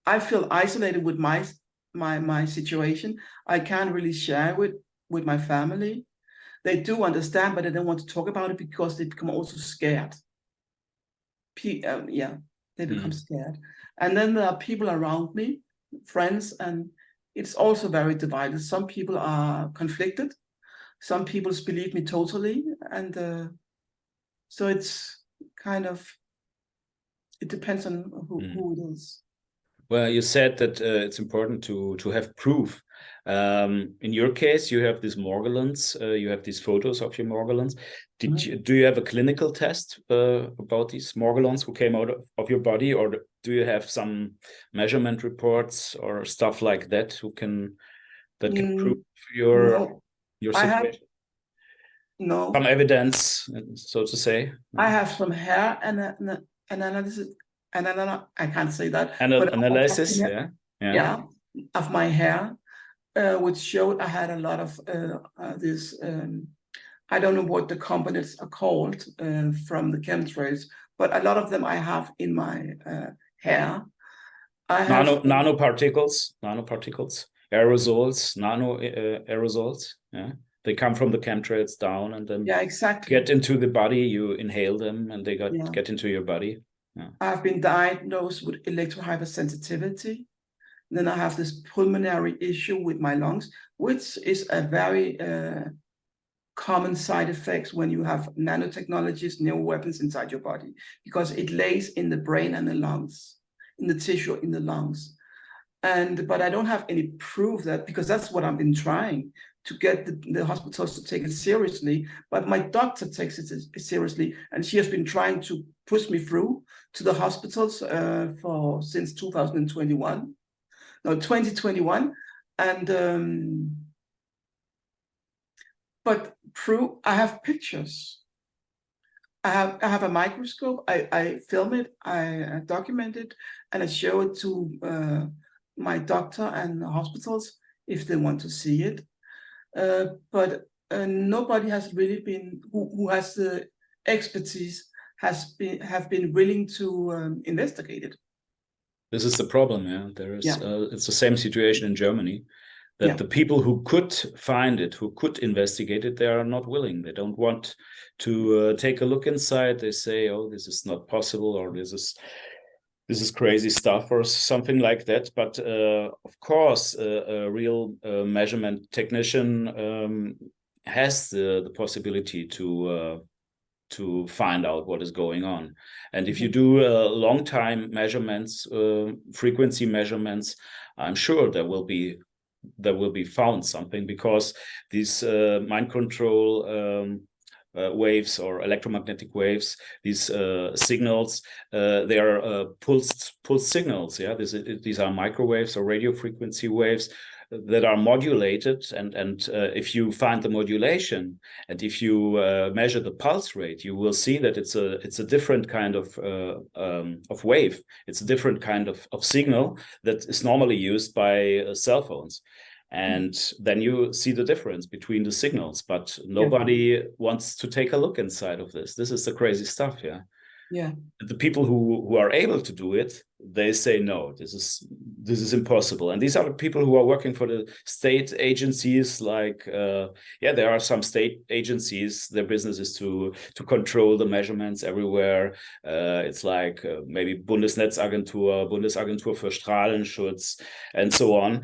I feel isolated with my situation. I can't really share with my family. They do understand, but they don't want to talk about it because they become also scared. They become scared. And then there are people around me, friends, and it's also very divided. Some people are conflicted. Some people believe me totally. And so it's kind of, it depends on who it is. Well, you said that it's important to have proof In your case, you have these Morgellons. You have these photos of your Morgellons. Do you have a clinical test about these Morgellons who came out of your body, or do you have some measurement reports or stuff like that that can prove your situation? Some evidence, so to say. I have some hair analysis, and I can't say that. Analysis, yeah, of my hair, which showed I had a lot of this. I don't know what the components are called from the chemtrails, but a lot of them I have in my hair. I have nanoparticles, aerosols, aerosols. Yeah, they come from the chemtrails down and then get into the body. You inhale them and they get into your body. Yeah. I've been diagnosed with electrohypersensitivity. Then I have this pulmonary issue with my lungs, which is a very common side effects when you have nanotechnologies, neuroweapons inside your body, because it lays in the brain and the lungs, in the tissue in the lungs. But I don't have any proof that, because that's what I've been trying to get the hospitals to take it seriously. But my doctor takes it seriously, and she has been trying to push me through to the hospitals since 2021. No, 2021, and but I have pictures. I have a microscope. I film it. I document it, and I show it to my doctor and the hospitals if they want to see it. But nobody has really been who has the expertise have been willing to investigate it. This is the problem. Yeah, it's the same situation in Germany. That the people who could find it, who could investigate it, they are not willing. They don't want to take a look inside. They say, "Oh, this is not possible," or "This is crazy stuff," or something like that. But of course, a real measurement technician has the possibility to find out what is going on. And if you do long time measurements, frequency measurements, I'm sure there will be found something, because these mind control waves or electromagnetic waves, these signals, they are pulsed signals. Yeah, these are microwaves or radio frequency waves that are modulated, and if you find the modulation and if you measure the pulse rate, you will see that it's a different kind of wave. It's a different kind of signal that is normally used by cell phones. And then you see the difference between the signals, but nobody wants to take a look inside of this. This is the crazy stuff. Yeah. The people who are able to do it, they say, no, this is impossible. And these are the people who are working for the state agencies. Like, there are some state agencies. Their business is to control the measurements everywhere. It's like maybe Bundesnetzagentur, Bundesagentur für Strahlenschutz, and so on.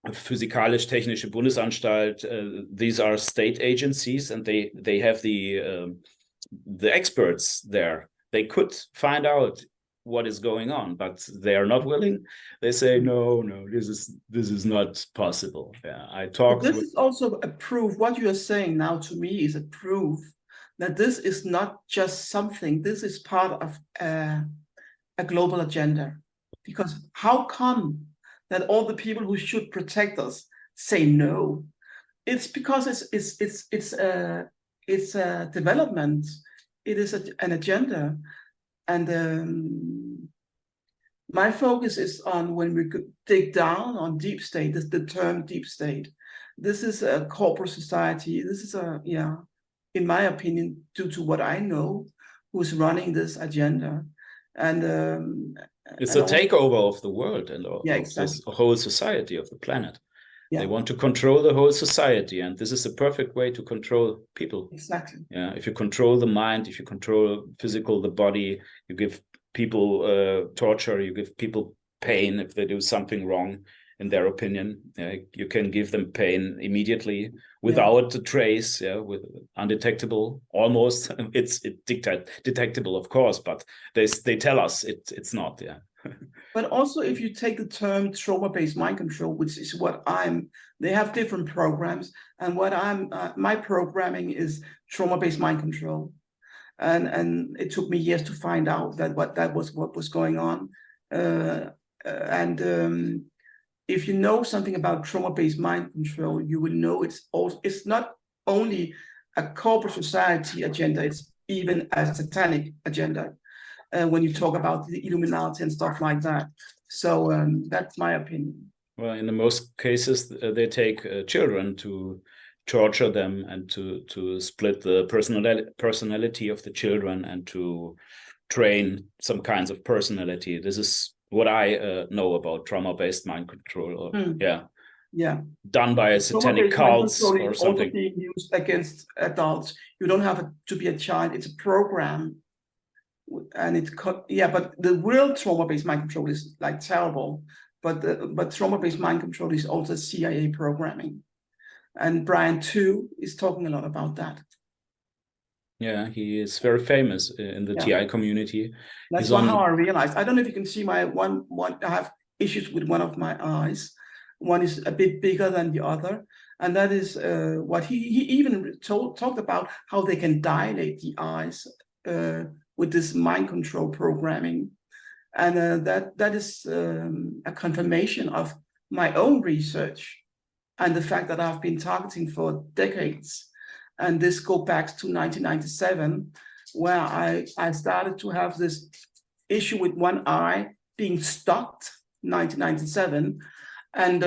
Physikalisch-Technische Bundesanstalt. These are state agencies, and they have the experts there. They could find out what is going on, but they are not willing. They say, no, this is not possible. Yeah, I talked. This is also a proof. What you are saying now to me is a proof that this is not just something. This is part of a global agenda. Because how come that all the people who should protect us say no? It's because it's a development. It is an agenda, and my focus is on when we dig down on deep state. The term deep state. This is a corporate society. This is in my opinion, due to what I know, who's running this agenda, and it's a takeover of the world and of this whole society, of the planet. Yeah. They want to control the whole society, and this is the perfect way to control people. Exactly. Yeah, if you control the mind, if you control the body, you give people torture, you give people pain if they do something wrong in their opinion. You can give them pain immediately without a trace, with undetectable, almost. It's detectable, of course, but they tell us it's not. Yeah. But also, if you take the term trauma-based mind control, which is what they have different programs, and what my programming is trauma-based mind control, and it took me years to find out what was going on, if you know something about trauma-based mind control, you will know it's not only a corporate society agenda, it's even a satanic agenda. When you talk about the Illuminati and stuff like that. So that's my opinion. Well, in the most cases, they take children to torture them and to split the personality of the children and to train some kinds of personality. This is what I know about trauma-based mind control. Yeah. Done by a satanic cults or something. Also being used against adults. You don't have to be a child. It's a program. And but the real trauma-based mind control is like terrible, but trauma-based mind control is also CIA programming, and Brian too is talking a lot about that. Yeah, he is very famous in the TI community. That's how I realized. I don't know if you can see my one. I have issues with one of my eyes. One is a bit bigger than the other, and that is what he even talked about, how they can dilate the eyes with this mind control programming. And that is a confirmation of my own research and the fact that I've been targeting for decades. And this goes back to 1997, where I started to have this issue with one eye being stopped, 1997. And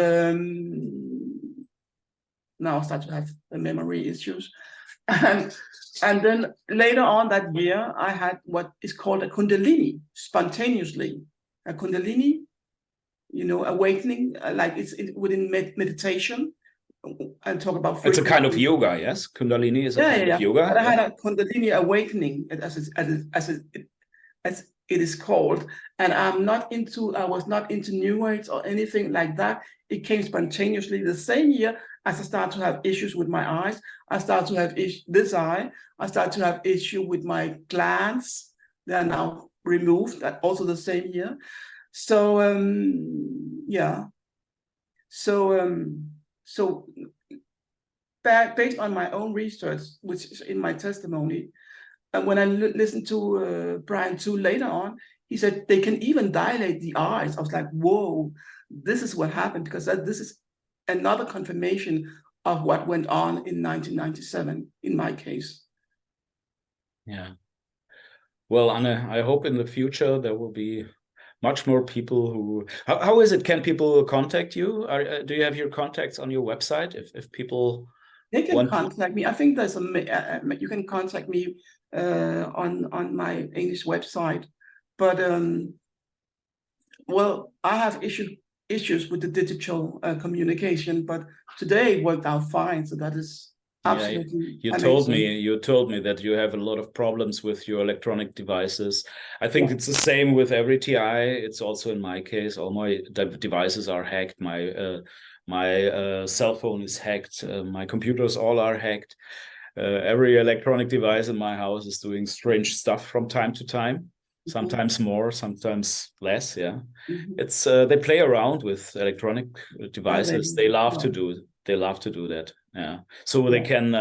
now I start to have memory issues. And then later on that year, I had what is called a Kundalini, spontaneously. A Kundalini, awakening, like it's within meditation, and talk about frequency. It's a kind of yoga, yes? Kundalini is a kind of yoga. But I had a Kundalini awakening, as it is called. And I was not into New Age or anything like that. It came spontaneously the same year as I started to have issues with my eyes. I started to have this eye. I started to have issue with my glands. They are now removed, that also the same year. So So based on my own research, which is in my testimony, and when I listened to Brian too later on, he said they can even dilate the eyes. I was like, whoa, this is what happened, because this is another confirmation of what went on in 1997 in my case. Yeah. Well, Anne, I hope in the future there will be much more people who. How is it? Can people contact you? Do you have your contacts on your website? If people they can contact me. I think there's you can contact me on my English website, but well, I have issues with the digital communication, but today it worked out fine. So that is absolutely amazing. You told me that you have a lot of problems with your electronic devices. I think it's the same with every TI. It's also in my case. All my devices are hacked. My cell phone is hacked. My computers all are hacked. Every electronic device in my house is doing strange stuff from time to time. Sometimes more, sometimes less. Yeah, it's they play around with electronic devices. They love to do. They love to do that. Yeah, so they can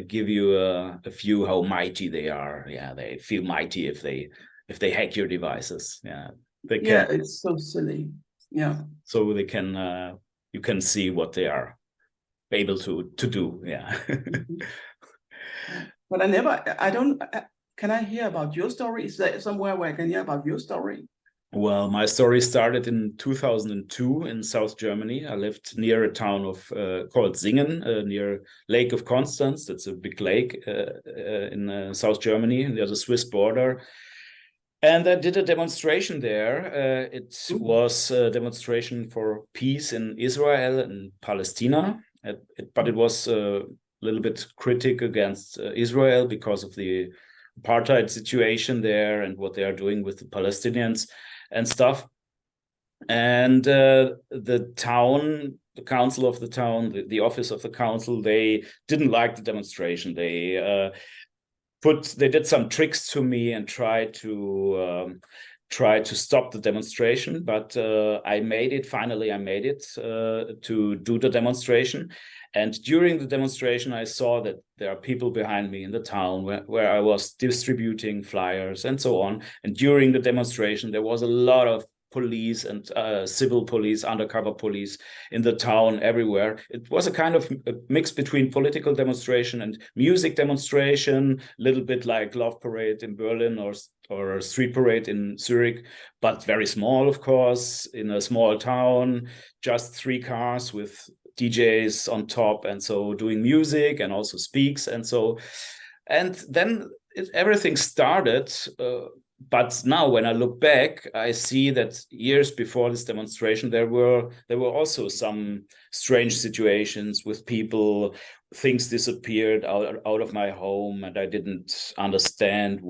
give you a view how mighty they are. Yeah, they feel mighty if they hack your devices. Yeah, they can. Yeah, it's so silly. Yeah. So they can you can see what they are able to do. Yeah. But I don't. Can I hear about your story? Is there somewhere where I can hear about your story? Well, my story started in 2002 in South Germany. I lived near a town called Singen, near Lake of Constance. That's a big lake in South Germany, near the Swiss border. And I did a demonstration there. It was a demonstration for peace in Israel and Palestine, but it was a little bit critic against Israel because of the apartheid situation there and what they are doing with the Palestinians and stuff. And the council of the town, the office of the council, they didn't like the demonstration. They they did some tricks to me and tried to stop the demonstration, but I made it. Finally, I made it to do the demonstration. And during the demonstration, I saw that there are people behind me in the town where I was distributing flyers and so on. And during the demonstration, there was a lot of police and civil police, undercover police in the town everywhere. It was a kind of a mix between political demonstration and music demonstration, a little bit like Love Parade in Berlin or Street Parade in Zurich, but very small, of course, in a small town, just 3 cars with DJs on top, and so doing music and also speaks, and so, and then everything started. But now, when I look back, I see that years before this demonstration, there were also some strange situations with people. Things disappeared out of my home, and I didn't understand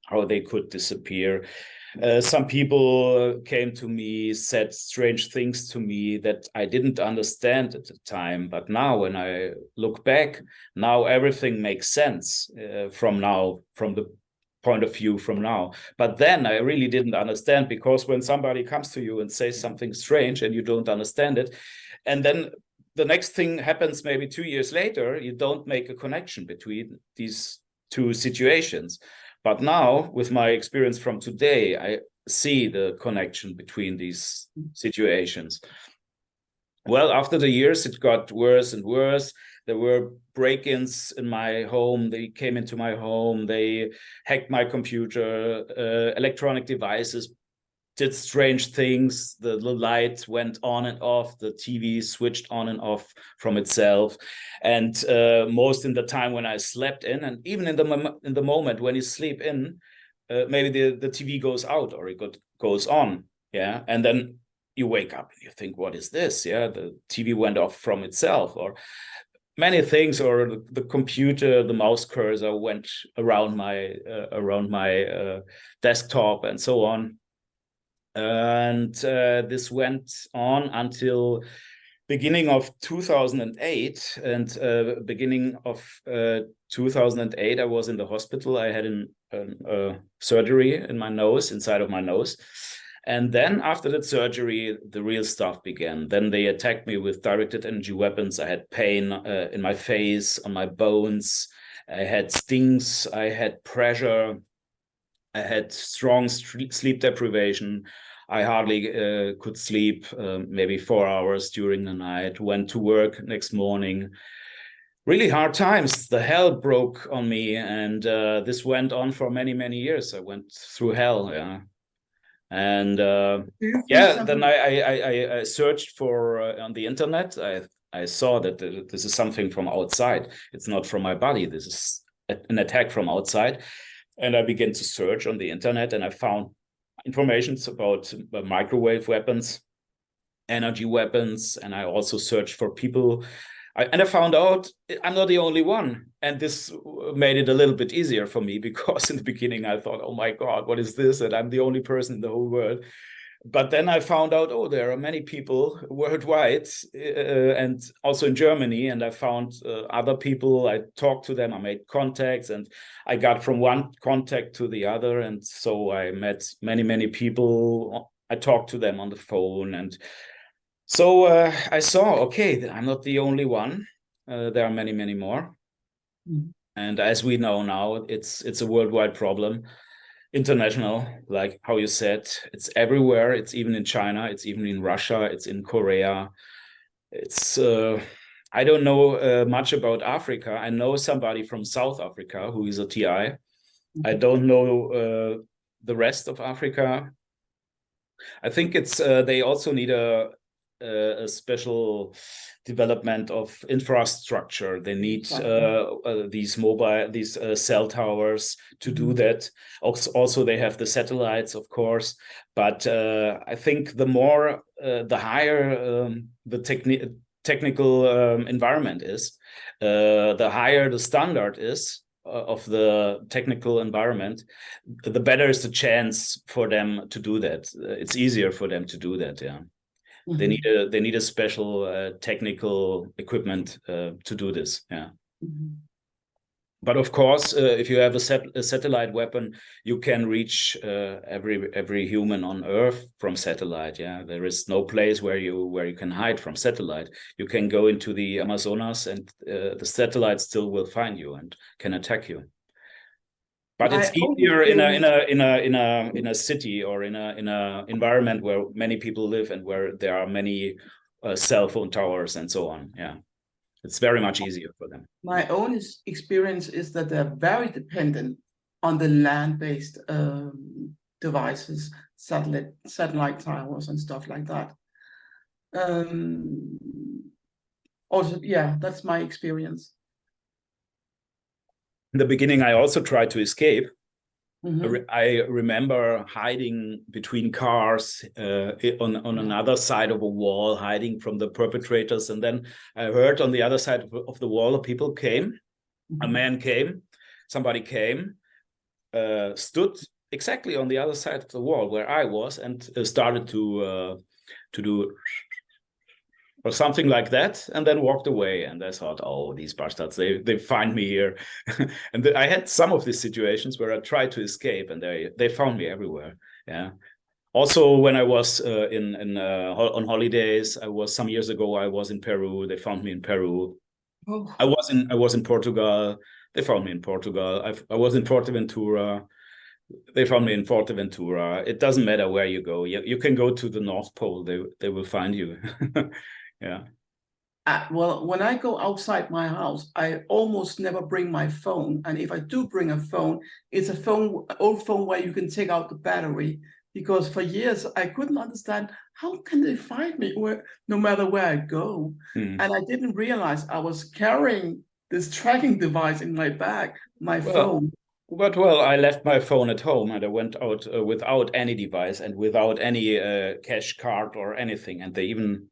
how they could disappear. Some people came to me, said strange things to me that I didn't understand at the time. But now, when I look back, now everything makes sense from the point of view from now. But then I really didn't understand, because when somebody comes to you and says something strange and you don't understand it, and then the next thing happens maybe 2 years later, you don't make a connection between these two situations. But now, with my experience from today, I see the connection between these situations. Well, after the years, it got worse and worse. There were break-ins in my home. They came into my home. They hacked my computer. Electronic devices did strange things. The light went on and off. The TV switched on and off from itself. And most in the time when I slept in, and even in the moment when you sleep in, maybe the TV goes out or it goes on. Yeah, and then you wake up and you think, what is this? Yeah, the TV went off from itself, or many things, or the computer, the mouse cursor went around my desktop and so on. And this went on until beginning of 2008. And beginning of 2008, I was in the hospital. I had a surgery in my nose, inside of my nose. And then after that surgery, the real stuff began. Then they attacked me with directed energy weapons. I had pain in my face, on my bones. I had stings. I had pressure. I had strong sleep deprivation. I hardly could sleep, maybe 4 hours during the night. Went to work next morning. Really hard times. The hell broke on me. And this went on for many, many years. I went through hell, yeah. And then I searched for on the internet. I saw that this is something from outside. It's not from my body. This is an attack from outside. And I began to search on the internet, and I found information about microwave weapons, energy weapons, and I also searched for people. And I found out I'm not the only one. And this made it a little bit easier for me, because in the beginning I thought, oh my God, what is this? And I'm the only person in the whole world. But then I found out, oh, there are many people worldwide and also in Germany. And I found other people. I talked to them. I made contacts, and I got from one contact to the other. And so I met many, many people. I talked to them on the phone. And so I saw, okay, I'm not the only one. There are many, many more. Mm-hmm. And as we know now, it's a worldwide problem. International, like how you said, it's everywhere. It's even in China, it's even in Russia, it's in Korea. It's I don't know much about Africa. I know somebody from South Africa who is a TI. I don't know the rest of Africa. I think it's they also need a special development of infrastructure. They need these cell towers to do that. Also, they have the satellites, of course. But I think the higher the technical environment is, the higher the standard is of the technical environment, the better is the chance for them to do that. It's easier for them to do that. Yeah. Mm-hmm. They need a special technical equipment to do this. Yeah. Mm-hmm. But of course, if you have a satellite weapon, you can reach every human on Earth from satellite. Yeah, there is no place where you can hide from satellite. You can go into the Amazonas, and the satellite still will find you and can attack you. But it's easier in a city or in a environment where many people live and where there are many cell phone towers and so on. Yeah, it's very much easier for them. My own experience is that they're very dependent on the land-based devices, satellite towers and stuff like that. Also, yeah, that's my experience. In the beginning, I also tried to escape. I remember hiding between cars on another side of a wall, hiding from the perpetrators. And then I heard on the other side of the wall, people came, a man came, somebody came, stood exactly on the other side of the wall where I was, and started to do or something like that, and then walked away. And I thought, oh, these bastards, they find me here. And I had some of these situations where I tried to escape, and they found me everywhere. Yeah. Also, when I was on holidays, I was some years ago. I was in Peru. They found me in Peru. Oh. I was in Portugal. They found me in Portugal. I was in Fuerteventura. They found me in Fuerteventura. It doesn't matter where you go. You can go to the North Pole. They will find you. Yeah. Well, when I go outside my house, I almost never bring my phone. And if I do bring a phone, it's a old phone where you can take out the battery. Because for years, I couldn't understand, how can they find me no matter where I go? And I didn't realize I was carrying this tracking device in my bag, my phone. But well, I left my phone at home, and I went out without any device and without any cash card or anything. And they even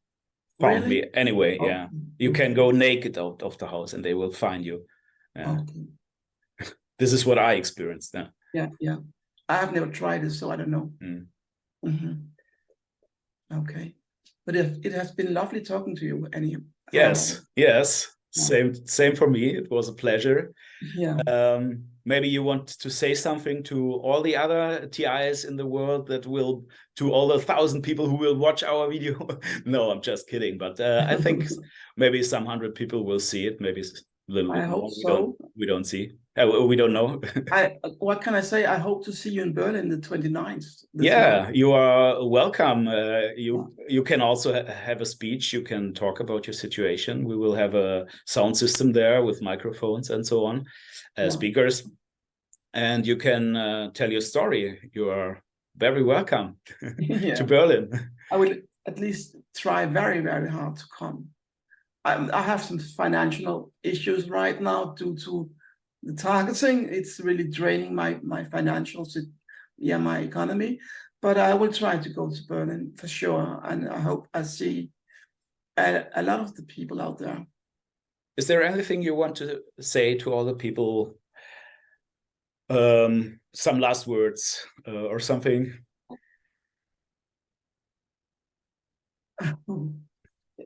found me anyway. Okay. Yeah, you can go naked out of the house and they will find you. Yeah. Okay. This is what I experienced. Yeah. I have never tried it, so I don't know. Okay, but it has been lovely talking to you, Annie. Yes. Same for me. It was a pleasure. Yeah. Maybe you want to say something to all the other TIs in the world, to all the 1,000 people who will watch our video. No, I'm just kidding. But I think maybe some 100 people will see it. Maybe a little bit more. So. We don't see. We don't know. What can I say? I hope to see you in Berlin the 29th. Yeah, you are welcome. You can also have a speech. You can talk about your situation. We will have a sound system there with microphones and so on, speakers, and you can tell your story. You are very welcome to Berlin. I will at least try very, very hard to come. I have some financial issues right now due to the targeting. It's really draining my financials, my economy. But I will try to go to Berlin for sure, and I hope I see a lot of the people out there. Is there anything you want to say to all the people? Some last words or something?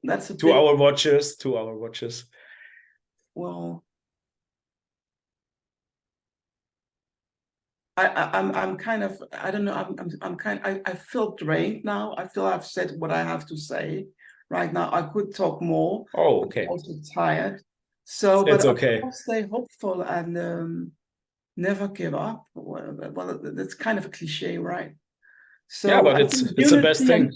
That's to our watchers. Well, I'm kind of, I don't know, I feel drained now. I feel I've said what I have to say right now. I could talk more. Oh, okay. I'm also tired. So, it's but okay. I'll stay hopeful and never give up. Well, that's kind of a cliche, right? So yeah, but it's the best thing.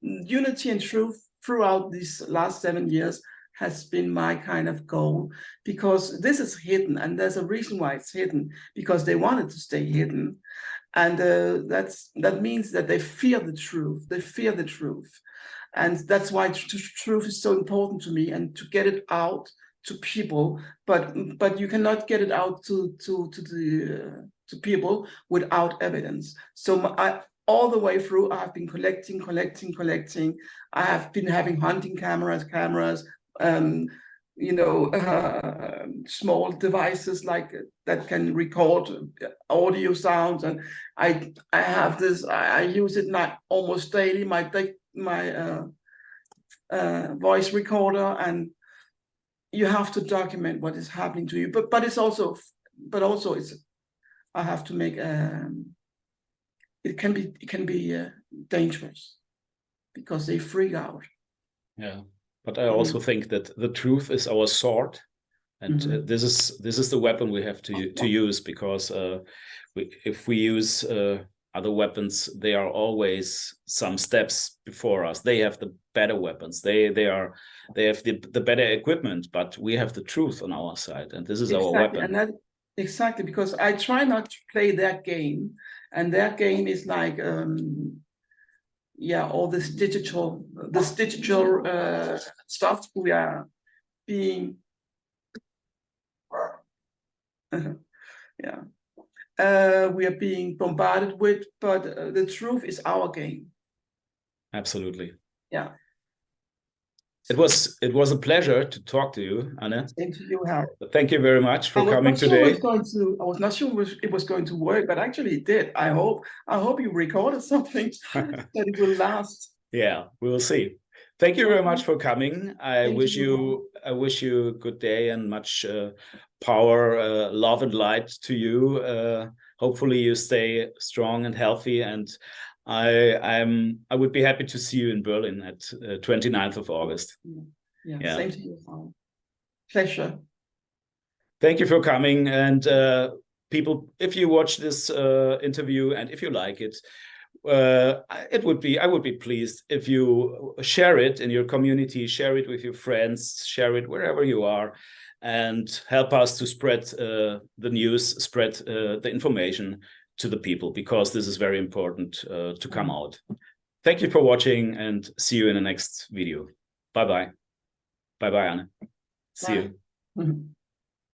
Unity and truth throughout these last 7 years has been my kind of goal, because this is hidden, and there's a reason why it's hidden, because they wanted to stay hidden. And that means that they fear the truth. They fear the truth. And that's why truth is so important to me, and to get it out to people. But you cannot get it out to people without evidence. So all the way through, I've been collecting. I have been having hunting cameras, small devices like that can record audio sounds, and I have this. I use it almost daily. My voice recorder, and you have to document what is happening to you, but it's also I have to make it can be dangerous because they freak out. Yeah, but I also think that the truth is our sword, and this is the weapon we have to use, because if we use other weapons, they are always some steps before us. They have the better weapons. They have the better equipment, but we have the truth on our side, and this is our weapon. And that, exactly, because I try not to play that game, and that game is like all this digital stuff we are being we are being bombarded with, but the truth is our game. Absolutely. Yeah. It was a pleasure to talk to you, Anne. Same to you, Hal. Thank you very much for coming today. I was not sure it was going to work, but actually it did. I hope you recorded something that it will last. Yeah, we will see. Thank you very much for coming. I wish you a good day and much power, love and light to you. Hopefully you stay strong and healthy, and I would be happy to see you in Berlin at 29th of August. Yeah. Same to you, Paul. Pleasure. Thank you for coming, and people, if you watch this interview and if you like it, I would be pleased if you share it in your community, share it with your friends, share it wherever you are, and help us to spread the news, spread the information to the people, because this is very important to come out. Thank you for watching, and see you in the next video. Bye-bye. Bye-bye, Anne. See you.